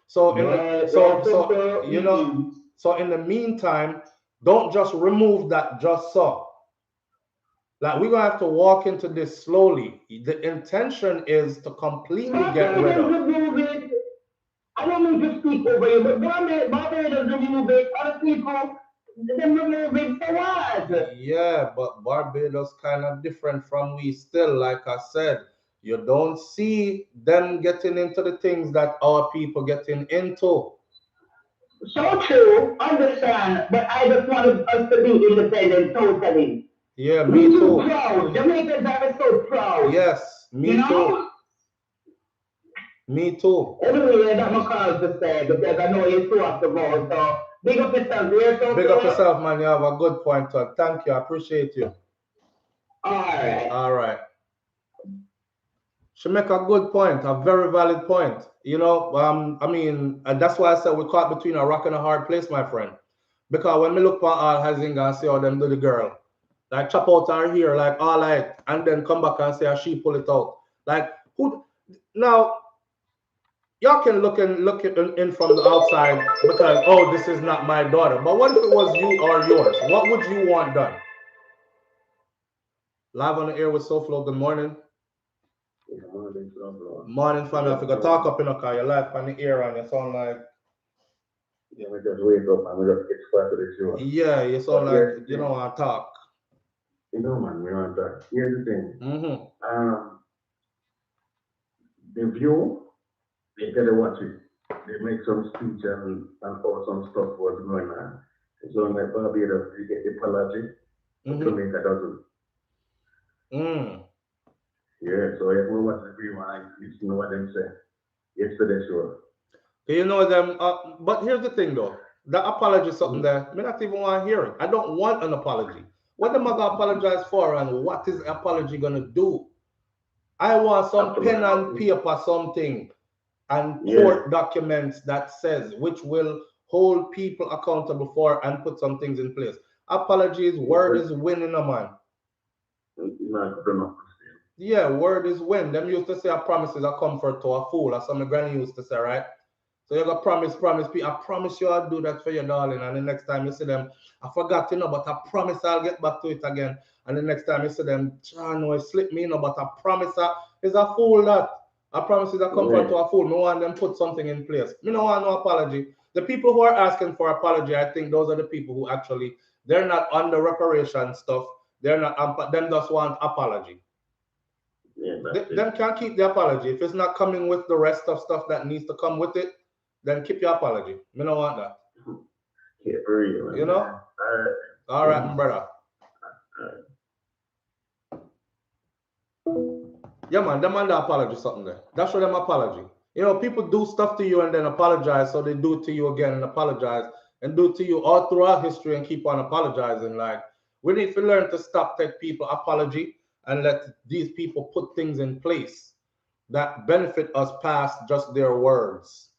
So in the meantime, don't just remove that just so. Like, we're gonna have to walk into this slowly. The intention is to completely get rid of. I don't mean to speak over you, but Barbados remove it. Other people, they remove it for what? Yeah, but Barbados kind of different from we still. Like I said, you don't see them getting into the things that our people getting into. So true, understand, but I just wanted us to be independent totally. Yeah, me too. We're proud. Jamaicans are so proud. Yes, me too. Me too. Anyway, that's my cause to say because I know you're too off the ball. So big up yourself. Big up yourself, man. You have a good point, Todd. Thank you. I appreciate you. All right. She make a good point, a very valid point. You know, I mean, that's why I said we're caught between a rock and a hard place, my friend. Because when we look for Hyzingers and see how them do the girl, like chop out her hair, like all right, and then come back and say she pull it out. Like who now? Y'all can look in from the outside because, oh, this is not my daughter. But what if it was you or yours? What would you want done? Live on the air with SouFLo. Good morning. Morning, family. If you can talk up in a car, you're live on the air and you sound like. Yeah, we just wake up and we just get started with you. Yeah, you sound like you don't want to talk. You know, man, we want to talk. Here's the thing. The View, they get to watch it. They make some speech and all some stuff what's going on. It's on like Barbados, you get the apology. Jamaica doesn't. Yeah, so if we watch the rewind, you know what them say. Yesterday, sure. You know them, but here's the thing though. The apology is something that me not even want to hear it. I don't want an apology. What am I gonna apologize for, and what is the apology gonna do? I want some pen and paper, something, and court documents that says which will hold people accountable for and put some things in place. Apologies, word is winning, a man. Yeah, word is win. Them used to say a promise is a comfort to a fool, as some granny used to say, right? So you got promise, I promise you I'll do that for your darling. And the next time you see them, I forgot, but I promise I'll get back to it again. And the next time you see them, no, it slipped me, but I promise is a fool that. I promise is a comfort to a fool. Me want them put something in place. Me no want no apology. The people who are asking for apology, I think those are the people who actually, they're not on the reparation stuff. They're not, them just want apology. Them can't keep the apology. If it's not coming with the rest of stuff that needs to come with it, then keep your apology. Me don't want that. Yeah, for real. You know? All right, my brother. Yeah, man, them and the apology something there. That's what them apology. People do stuff to you and then apologize, so they do it to you again and apologize and do it to you all throughout history and keep on apologizing. Like, we need to learn to stop take people apology and let these people put things in place that benefit us past just their words.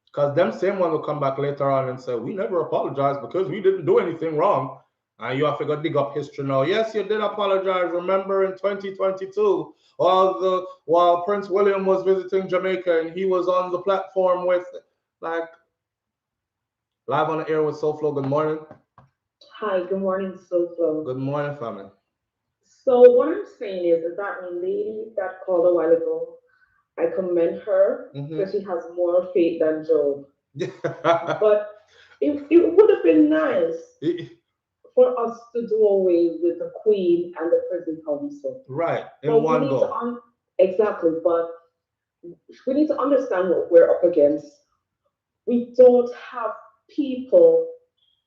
Because them same one will come back later on and say, we never apologized because we didn't do anything wrong. And you have to go dig up history now. Yes, you did apologize. Remember in 2022, while Prince William was visiting Jamaica and he was on the platform with, like, live on the air with SouFLo. Good morning. Hi, good morning, SouFLo. Good morning, family. So what I'm saying is that lady that called a while ago, I commend her because she has more faith than Job. But it would have been nice for us to do away with the Queen and the Privy Council. Right, in but one go. Exactly, but we need to understand what we're up against. We don't have people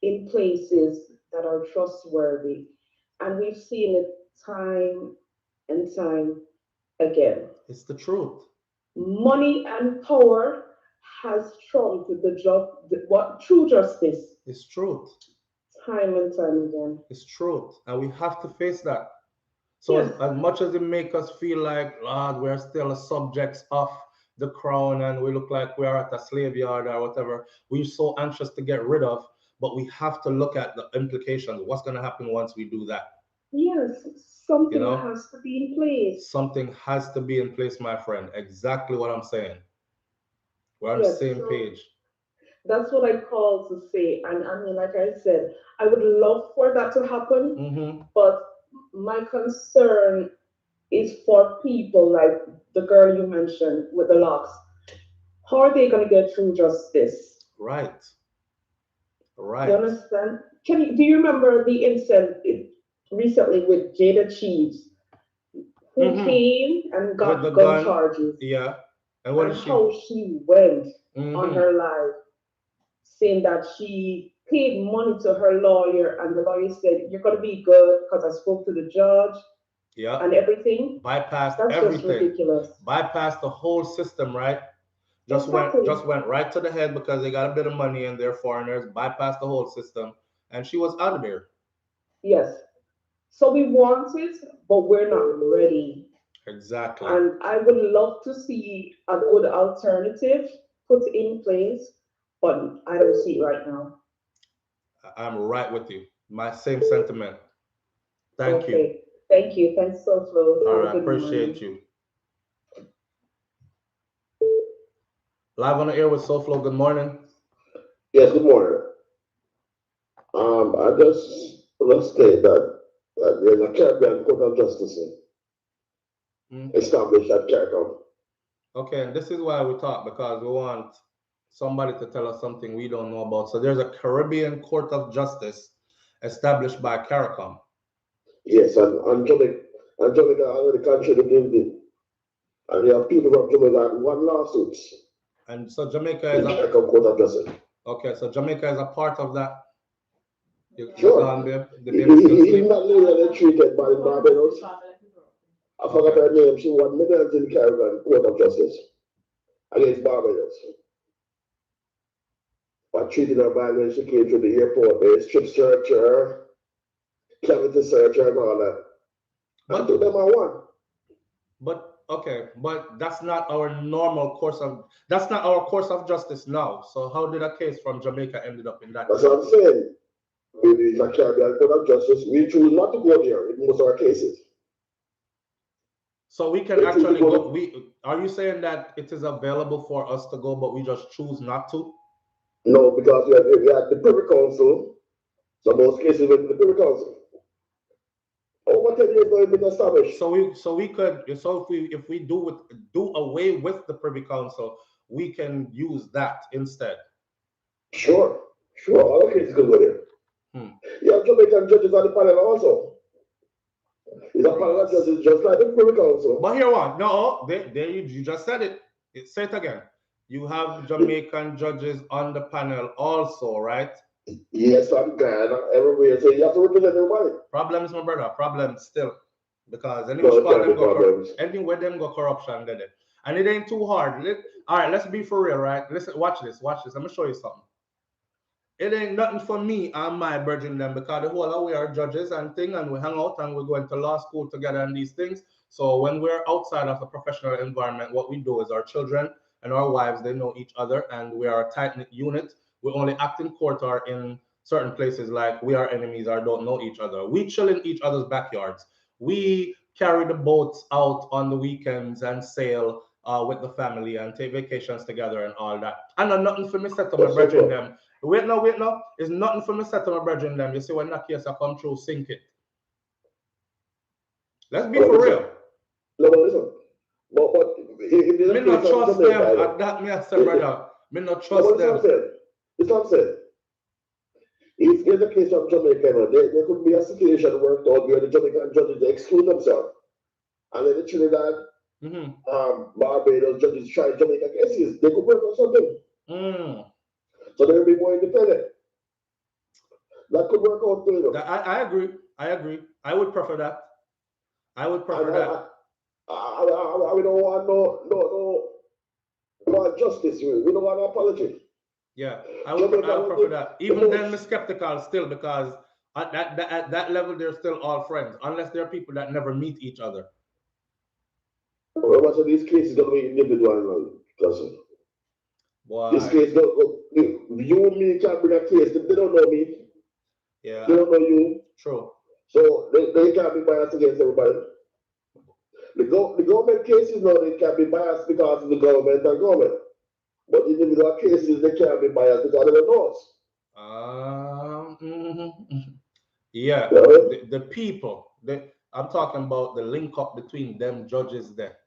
in places that are trustworthy. And we've seen it time and time again. It's the truth. Money and power has trumped true justice. It's truth. Time and time again. It's truth. And we have to face that. So yes. as much as it makes us feel like, Lord, we're still subjects of the crown and we look like we are at a slave yard or whatever, we're so anxious to get rid of, but we have to look at the implications. What's going to happen once we do that? Yes, something has to be in place. Something has to be in place, my friend. Exactly what I'm saying. We're on the same page. That's what I call to say. And I mean, like I said, I would love for that to happen, but my concern is for people like the girl you mentioned with the locks. How are they going to get through justice? Right. You understand? Do you remember the incident recently with Jada Cheese, who came and got gun charges? Yeah. And how she went on her live, saying that she paid money to her lawyer, and the lawyer said, "You're going to be good because I spoke to the judge." Yeah. And everything. Bypassed That's everything. Just ridiculous. Bypassed the whole system, right? Just went right to the head because they got a bit of money and they're foreigners. Bypassed the whole system, and she was out of there. Yes. So we want it, but we're not ready. Exactly. And I would love to see a good alternative put in place, but I don't see it right now. I'm right with you. My same sentiment. Thank you. Thank you. Thanks, SouFLo. All right, appreciate you. Live on the air with SouFLo. Good morning. Yes, good morning. I just want to state that there's a Caribbean Court of Justice established at CARICOM. Okay, and this is why we talk, because we want somebody to tell us something we don't know about. So there's a Caribbean Court of Justice established by CARICOM. Yes, and Jamaica already contributed it. And there are people from Jamaica that won lawsuits. And so Jamaica is a Court of Justice. Okay, so Jamaica is a part of that. Sure. He's not legally treated by Barbados. I forgot her name. She won medals in the Caribbean Court of Justice against Barbados. But treating her bad when she came to the airport, they strip search her, cavity search her, and all that. But to them, I won. But okay, but that's not our normal course of. That's not our course of justice now. So how did a case from Jamaica ended up in that? That's what I'm saying. With the Caribbean Court of Justice, we choose not to go there in most of our cases. So we can actually go. Are you saying that it is available for us to go, but we just choose not to? No, because we had the Privy Council. So most cases went to the Privy Council. Over 10 years ago, it's been established. If we do away with the Privy Council, we can use that instead. Sure. All the cases could go there. You have Jamaican judges on the panel also. It's a panel of judges just like the Privy Council. But here one, no, there you just said it. Say it again. You have Jamaican judges on the panel also, right? Yes, I'm glad. Everywhere, so you have to represent everybody. Problems, my brother. Problems still, because anywhere them go corruption, did it? And it ain't too hard. All right, let's be for real, right? Listen, watch this. I'm gonna show you something. It ain't nothing for me and my brethren them, because the whole of we are judges and thing, and we hang out and we're going to law school together and these things. So when we're outside of the professional environment, what we do is our children and our wives, they know each other, and we are a tight-knit unit. We only act in court or in certain places like we are enemies or don't know each other. We chill in each other's backyards. We carry the boats out on the weekends and sail with the family and take vacations together and all that. And nothing for me set to my brethren them. Wait now. It's nothing for me set to my brethren them. You see when that case I come through, sink it. Let's be for real. No, listen. But me not trust them at that, me I say, brother. Me not trust them. It's what I'm saying. If there's a case of Jamaica, there could be a situation worked out where the Jamaican judges they exclude themselves. And then the Trinidad, Barbados judges try Jamaica cases. They could work on something. So they will be more independent. That could work out too. I agree. I would prefer that. We don't want no justice. We don't want no apology. Yeah, I would prefer that. Even then, I'm skeptical still, because at that level, they're still all friends, unless they're people that never meet each other. Well, most of these cases don't be individual, cousin. This case, you and me can't bring a case. They don't know me. Yeah. They don't know you. True. So they can't be biased against everybody. The government cases, no, they can't be biased because of the government and government. But individual cases, they can't be biased because of the laws. Yeah. The people, I'm talking about the link up between them judges there.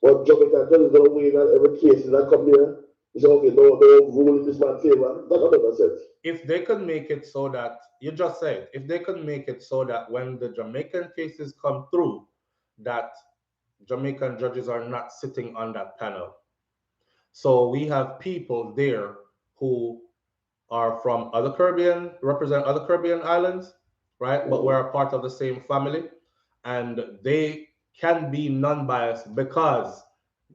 What Jamaican judges don't win at every case that come here. It's okay, no rule in this man's favor. That doesn't make sense. If they could make it so that, you just said, if they could make it so that when the Jamaican cases come through, that Jamaican judges are not sitting on that panel. So we have people there who are from other Caribbean, represent other Caribbean islands, right? But we're a part of the same family, and they can be non-biased because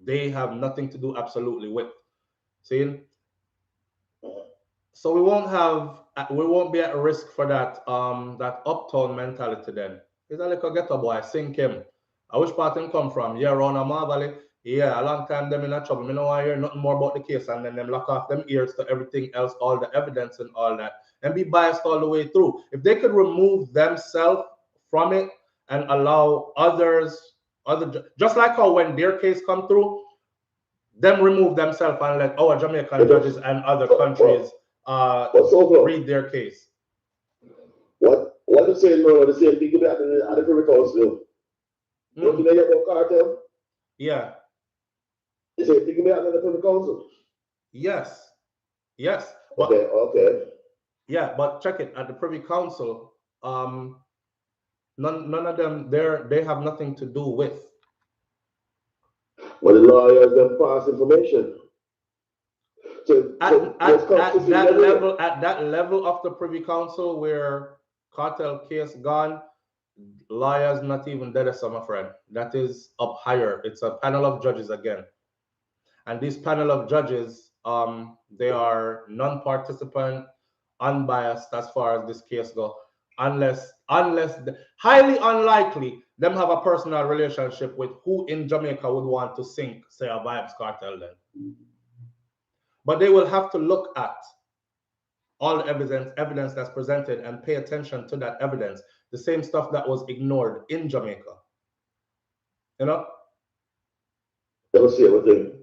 they have nothing to do absolutely with. See? So we won't be at risk for that that uptown mentality then. He's a little ghetto boy, sink him. I wish part him come from. Yeah, around a Valley. Yeah, a long time them in a trouble. Me no want to hear nothing more about the case, and then them lock off them ears to everything else, all the evidence and all that, and be biased all the way through. If they could remove themselves from it and allow just like how when their case come through, them remove themselves and let our Jamaican judges and other countries read their case. What you say? No, the same thing at the Privy Council. Don't you hear about cartel? Yeah. The same thing at the Privy Council. Yes. But, okay. Yeah, but check it at the Privy Council. None of them they have nothing to do with. But the lawyers then pass information. At that level of the Privy Council where cartel case gone. Lawyers not even dead, so my friend. That is up higher. It's a panel of judges again. And this panel of judges, they are non-participant, unbiased as far as this case go, unless highly unlikely them have a personal relationship with who in Jamaica would want to sink, say, a Vibes cartel then. But they will have to look at all the evidence that's presented and pay attention to that evidence, the same stuff that was ignored in Jamaica. You know? Let's see everything.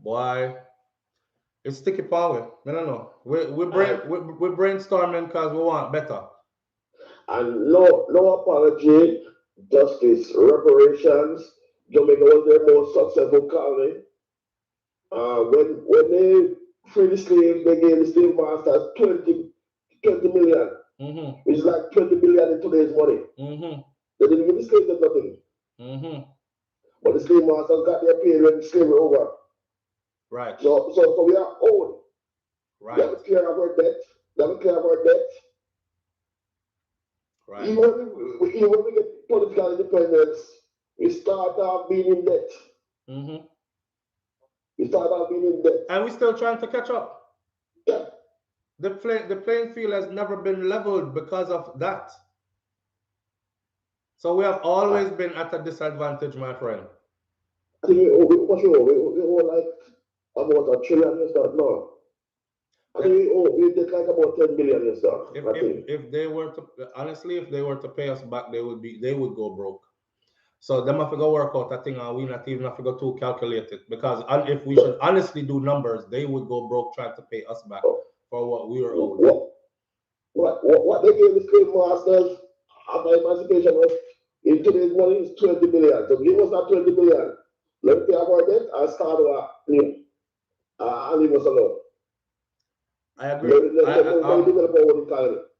Boy, it's sticky power. I don't know. We're brainstorming because we want better. And no apology, justice, reparations. Jamaica was their most successful colony. When they freed the slaves, they gave the slave masters 20 million, which is like 20 billion in today's money. They didn't give the slaves nothing. But the slave masters got their pay when slavery over. Right. So we are owed. Right. We have to clear up our debt. Right. Even when we get political independence, we start off being in debt. We start off being in debt. And we're still trying to catch up. Yeah. The playing field has never been leveled because of that. So we have always been at a disadvantage, my friend. I think we owe like about $1 trillion and stuff. No. I think we did like about 10 billion and stuff. If they were to, honestly, if they were to pay us back, they would go broke. So them have to go work out that thing, and we not even have to go too calculated, because if we should honestly do numbers, they would go broke trying to pay us back for what we were owed. What they gave the slave masters after emancipation was, in today's money, is 20 billion. So give us that 20 billion. Let me pay our debt and start our new and leave us alone. I agree.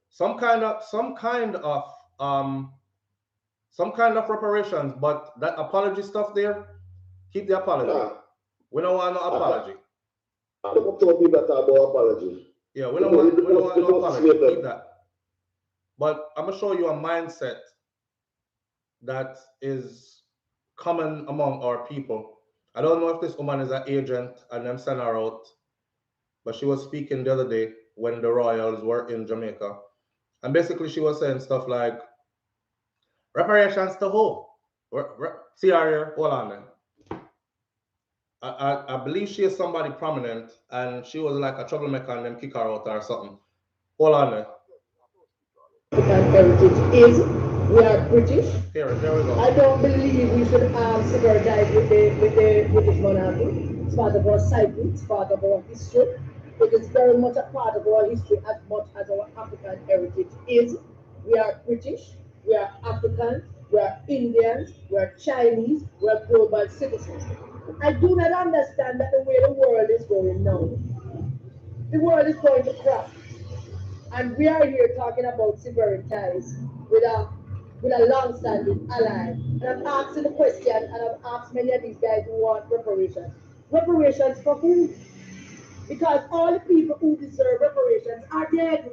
Some kind of reparations, but that apology stuff there, keep the apology. We don't want no apology. I don't want to people that talk about apology. Yeah, we don't want no apology. Keep that. But I'm gonna show you a mindset that is common among our people. I don't know if this woman is an agent and them send her out, but she was speaking the other day when the royals were in Jamaica. And basically she was saying stuff like, reparations to who? See her here, hold on then. I believe she is somebody prominent, and she was like a troublemaker and them kick her out or something. Hold on then. Heritage is, we are British. Here we go. I don't believe we should synchronize with the British monarchy. It's part of our psyche, it's part of our history. It is very much a part of our history as much as our African heritage is. We are British, we are Africans, we are Indians, we are Chinese, we are global citizens. I do not understand that the way the world is going now. The world is going to crash. And we are here talking about severing ties with a long-standing ally. And I'm asking the question, and I've asked many of these guys who want reparations. Reparations for who? Because all the people who deserve reparations are dead.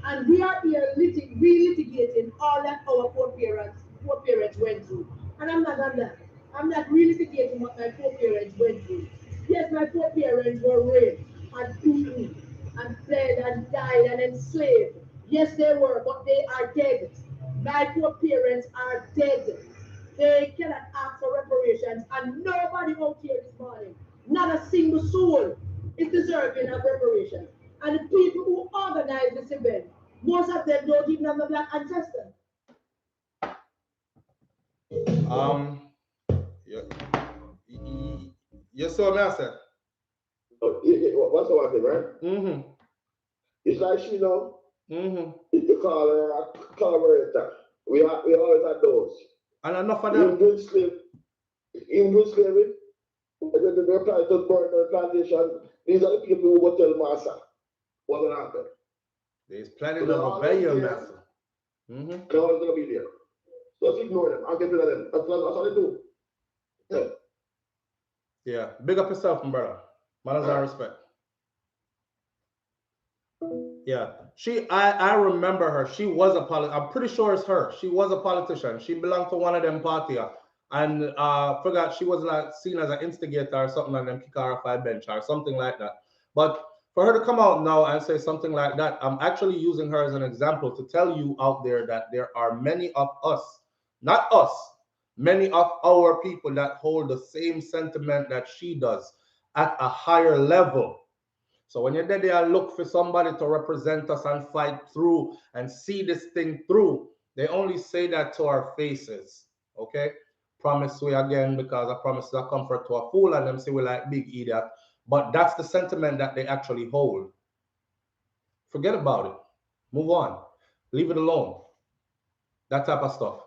And we are here relitigating all that our foreparents went through. And I'm not on that. I'm not relitigating what my foreparents went through. Yes, my foreparents were raped and beaten and bled and died and enslaved. Yes, they were, but they are dead. My foreparents are dead. They cannot ask for reparations, and nobody out here this morning, not a single soul, is deserving of reparations. And the people who organize this event, most of them don't even have a black ancestor. You saw me, I said. What's the one thing, right? It's like she know. You call her a corroborator. We always had those. And enough of them. In good slavery, they apply to burn the plantation. These are the people who will tell Master what's going to happen. There's plenty of rebellion, Master. They're always going to be there. So just ignore them. I'll get rid of them. That's all they do. Yeah. Yeah. Big up yourself, brother. Manners and respect. Yeah, I remember her. She was a I'm pretty sure it's her. She was a politician. She belonged to one of them party, and forgot she was like seen as an instigator or something, and then kick her off a bench or something like that. But for her to come out now and say something like that, I'm actually using her as an example to tell you out there that there are many of us, not us, many of our people that hold the same sentiment that she does at a higher level. So when you're there and look for somebody to represent us and fight through and see this thing through, they only say that to our faces. Okay? Promise we again, because I promise a comfort to a fool, and them say we like big idiot. But that's the sentiment that they actually hold. Forget about it. Move on. Leave it alone. That type of stuff.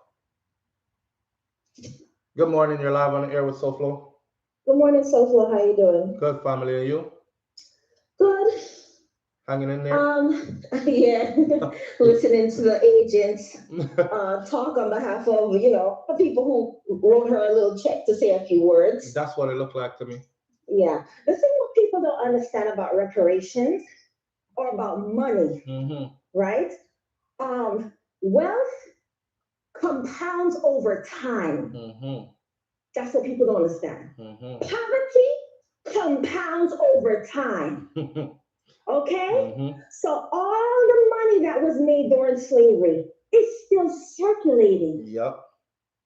Good morning. You're live on the air with SouFLo. Good morning, SouFLo. How you doing? Good, family. And you? Good. Hanging in there? Yeah. Listening to the agents talk on behalf of, the people who wrote her a little check to say a few words. That's what it looked like to me. Yeah. The thing what people don't understand about reparations or about money, right? Wealth compounds over time. That's what people don't understand. Poverty compounds over time. Okay? So all the money that was made during slavery is still circulating. Yep.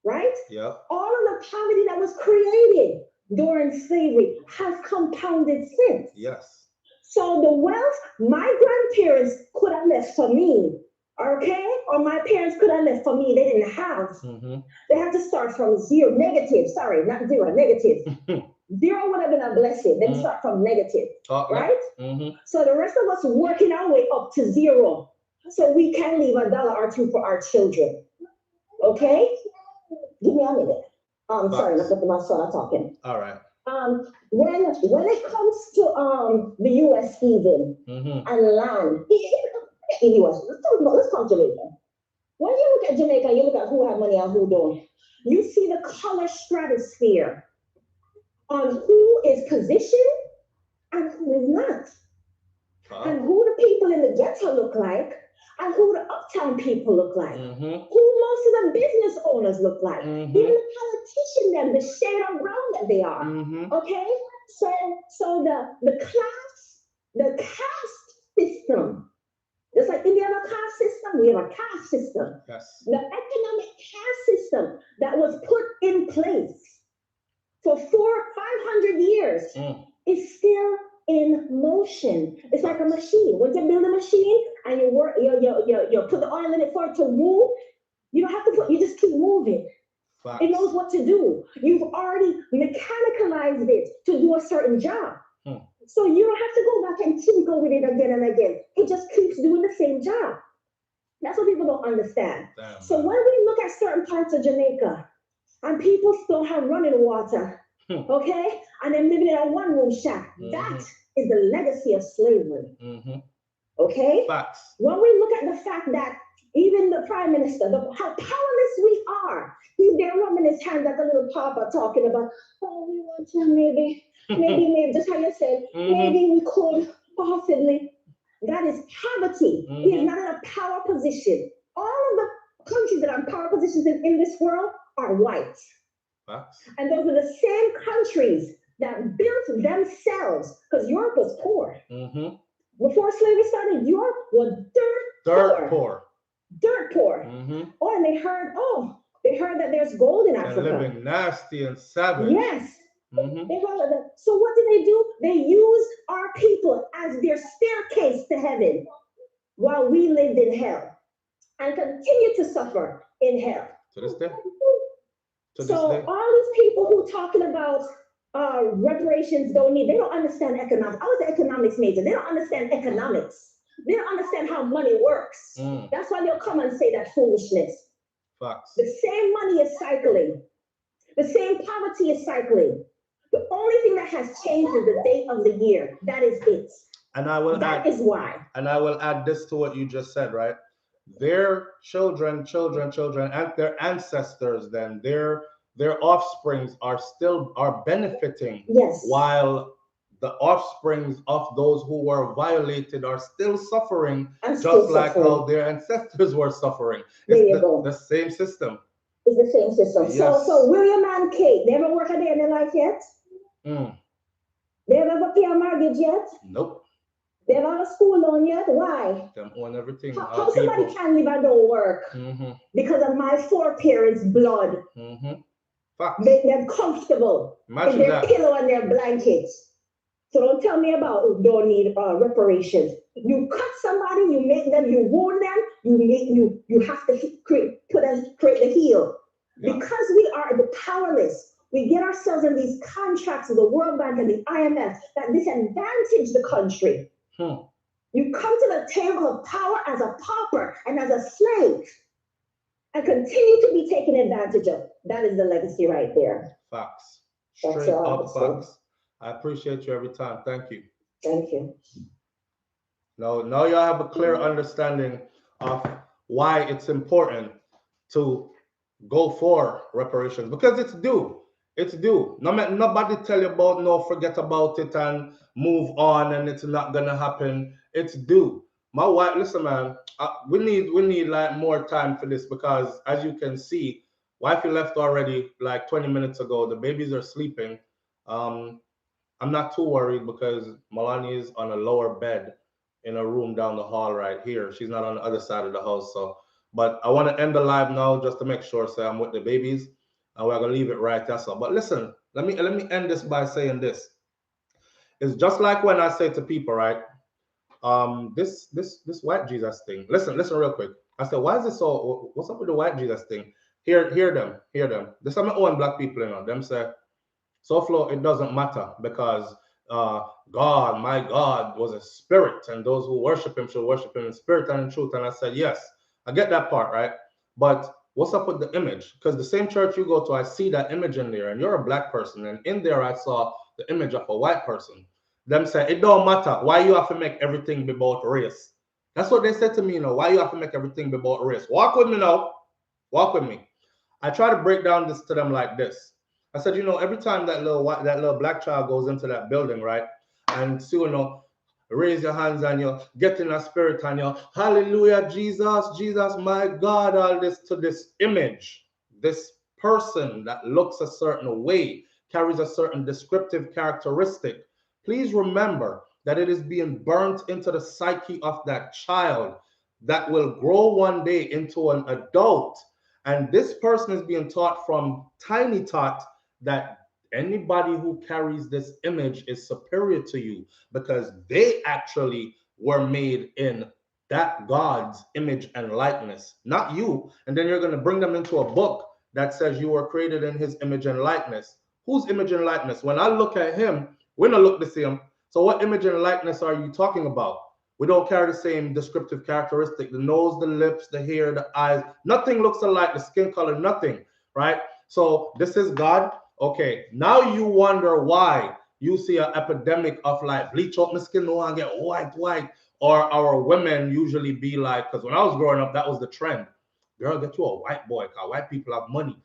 Right? Yep. All of the poverty that was created during slavery has compounded since. Yes. So the wealth my grandparents could have left for me, okay? Or my parents could have left for me, they didn't have. They had to start from zero, negative, sorry, not zero, negative. Zero would have been a blessing. Then start from negative, right? So the rest of us working our way up to zero so we can leave $1 or $2 for our children. Okay? Give me a minute. Sorry, I'm looking at my son, I'm talking. All right. When it comes to the US even and land, in the US, let's talk Jamaica. When you look at Jamaica, you look at who have money and who don't. You see the color stratosphere on who is positioned and who is not. And who the people in the ghetto look like and who the uptown people look like. Who most of the business owners look like. Even the politician them, the shade of brown that they are. Okay? So the caste system, just like India have a caste system, we have a caste system. Yes. The economic caste system that was put in place for 400-500 years is still in motion. It's like a machine. When you build a machine and you put the oil in it for it to move, you don't have to you just keep moving. Facts. It knows what to do. You've already mechanicalized it to do a certain job. So you don't have to go back and tinker with it again and again. It just keeps doing the same job. That's what people don't understand. Damn. So when we look at certain parts of Jamaica and people still have running water, okay, and they're living in a one-room shack, that is the legacy of slavery. Okay? Facts. When we look at the fact that even the prime minister, how powerless we are, he's there rubbing his hands at the little papa talking about, oh, we want to maybe, just how you said, maybe we could possibly. That is poverty. He is not in a power position. All of the countries that are in power positions in this world are white. Facts. And those are the same countries that built themselves, because Europe was poor. Before slavery started, Europe was dirt poor. Dirt poor. Oh, and they heard that there's gold in Africa. And living nasty and savage. Yes. So what do? They use our people as their staircase to heaven while we lived in hell and continue to suffer in hell. To this day. All these people who talking about reparations they don't understand economics. I was an economics major. They don't understand economics. They don't understand how money works. That's why they'll come and say that foolishness. Facts. The same money is cycling. The same poverty is cycling. The only thing that has changed is the date of the year. That is it. And I will That is why. And I will add this to what you just said, right? Their children, and their ancestors, then their offsprings are benefiting. Yes. While the offsprings of those who were violated are still suffering, And just like how their ancestors were suffering. It's the same system. It's the same system. Yes. So William and Kate, they ever work a day in their life yet? They ever pay a mortgage yet? Nope. They ever have a school loan yet? Why? Them own everything. How somebody can live and don't work because of my foreparents' blood? Make them comfortable in their pillow and their blankets. So don't tell me about who don't need reparations. You cut somebody, you make them, you wound them, you have to create the heel. Yeah. Because we are the powerless, we get ourselves in these contracts with the World Bank and the IMF that disadvantage the country. You come to the table of power as a pauper and as a slave and continue to be taken advantage of. That is the legacy right there. Facts. Straight up facts. I appreciate you every time. Thank you. Thank you. Now y'all have a clear understanding of why it's important to go for reparations, because it's due. It's due. Nobody tell you about no, forget about it and move on and it's not gonna happen. It's due. My wife, listen, man, we need like more time for this, because as you can see, wifey left already like 20 minutes ago. The babies are sleeping. I'm not too worried because Malani is on a lower bed in a room down the hall right here. She's not on the other side of the house. So, but I want to end the live now just to make sure, so I'm with the babies, and we're gonna leave it right there. So, but listen, let me end this by saying this. It's just like when I say to people, right? This white Jesus thing. Listen real quick. I said, why is this so? What's up with the white Jesus thing? Hear them. This are my own black people, you know. Them say, SouFLo, it doesn't matter because God, my God, was a spirit, and those who worship him should worship him in spirit and in truth. And I said, yes, I get that part, right? But what's up with the image? Because the same church you go to, I see that image in there, and you're a black person, and in there I saw the image of a white person. Them say, it don't matter. Why you have to make everything be about race? That's what they said to me, you know, why you have to make everything be about race? Walk with me now. Walk with me. I try to break down this to them like this. I said, you know, every time that little black child goes into that building, right? And so, you know, raise your hands and you get in a spirit and you, hallelujah, Jesus, my God, all this to this image, this person that looks a certain way, carries a certain descriptive characteristic. Please remember that it is being burnt into the psyche of that child that will grow one day into an adult. And this person is being taught from tiny tot that anybody who carries this image is superior to you because they actually were made in that God's image and likeness, not you. And then you're going to bring them into a book that says you were created in his image and likeness. Whose image and likeness? When I look at him, we don't look the same. So what image and likeness are you talking about? We don't carry the same descriptive characteristic. The nose, the lips, the hair, the eyes, nothing looks alike, the skin color, nothing, right? So this is God. Okay, now you wonder why you see an epidemic of like bleach up my skin, no one get white, or our women usually be like, because when I was growing up, that was the trend. Girl, get you a white boy, because white people have money.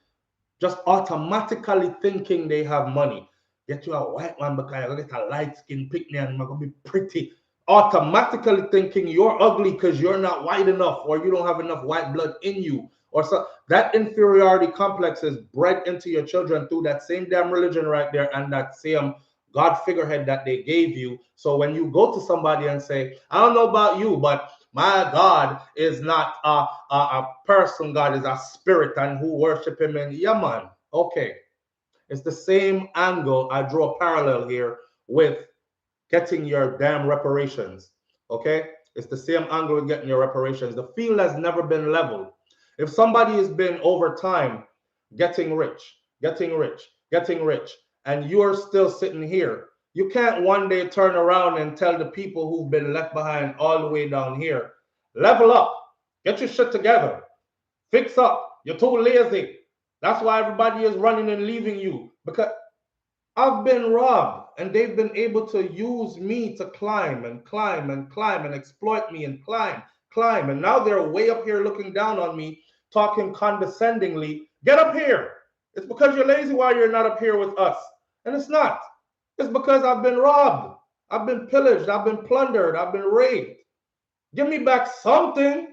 Just automatically thinking they have money. Get you a white one because you're going to get a light skin picnic and you're going to be pretty. Automatically thinking you're ugly because you're not white enough or you don't have enough white blood in you. Or so that inferiority complex is bred into your children through that same damn religion right there and that same God figurehead that they gave you. So when you go to somebody and say, I don't know about you, but my God is not a person, God is a spirit, and who worship him, and yeah, man, okay. It's the same angle. I draw a parallel here with getting your damn reparations, okay? It's the same angle with getting your reparations. The field has never been leveled. If somebody has been over time getting rich, and you're still sitting here, you can't one day turn around and tell the people who've been left behind all the way down here, level up, get your shit together, fix up, you're too lazy. That's why everybody is running and leaving you, because I've been robbed and they've been able to use me to climb and exploit me and climb. And now they're way up here looking down on me, talking condescendingly. Get up here. It's because you're lazy while you're not up here with us. And it's not. It's because I've been robbed. I've been pillaged. I've been plundered. I've been raped. Give me back something.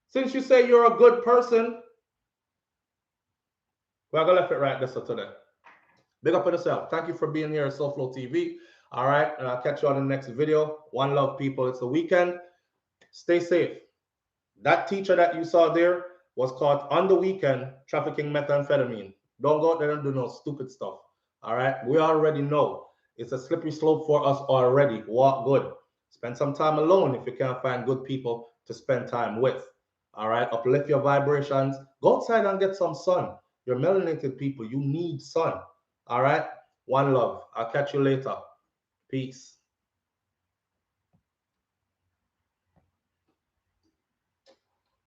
Since you say you're a good person, we're going to left it right this today. Big up on yourself. Thank you for being here at SouFLoTV. All right. And I'll catch you on the next video. One love, people. It's the weekend. Stay safe. That teacher that you saw there was caught on the weekend trafficking methamphetamine. Don't go out there and do no stupid stuff. All right. We already know it's a slippery slope for us already. Walk good. Spend some time alone if you can't find good people to spend time with. All right. Uplift your vibrations. Go outside and get some sun. You're melanated people. You need sun. All right. One love. I'll catch you later. Peace.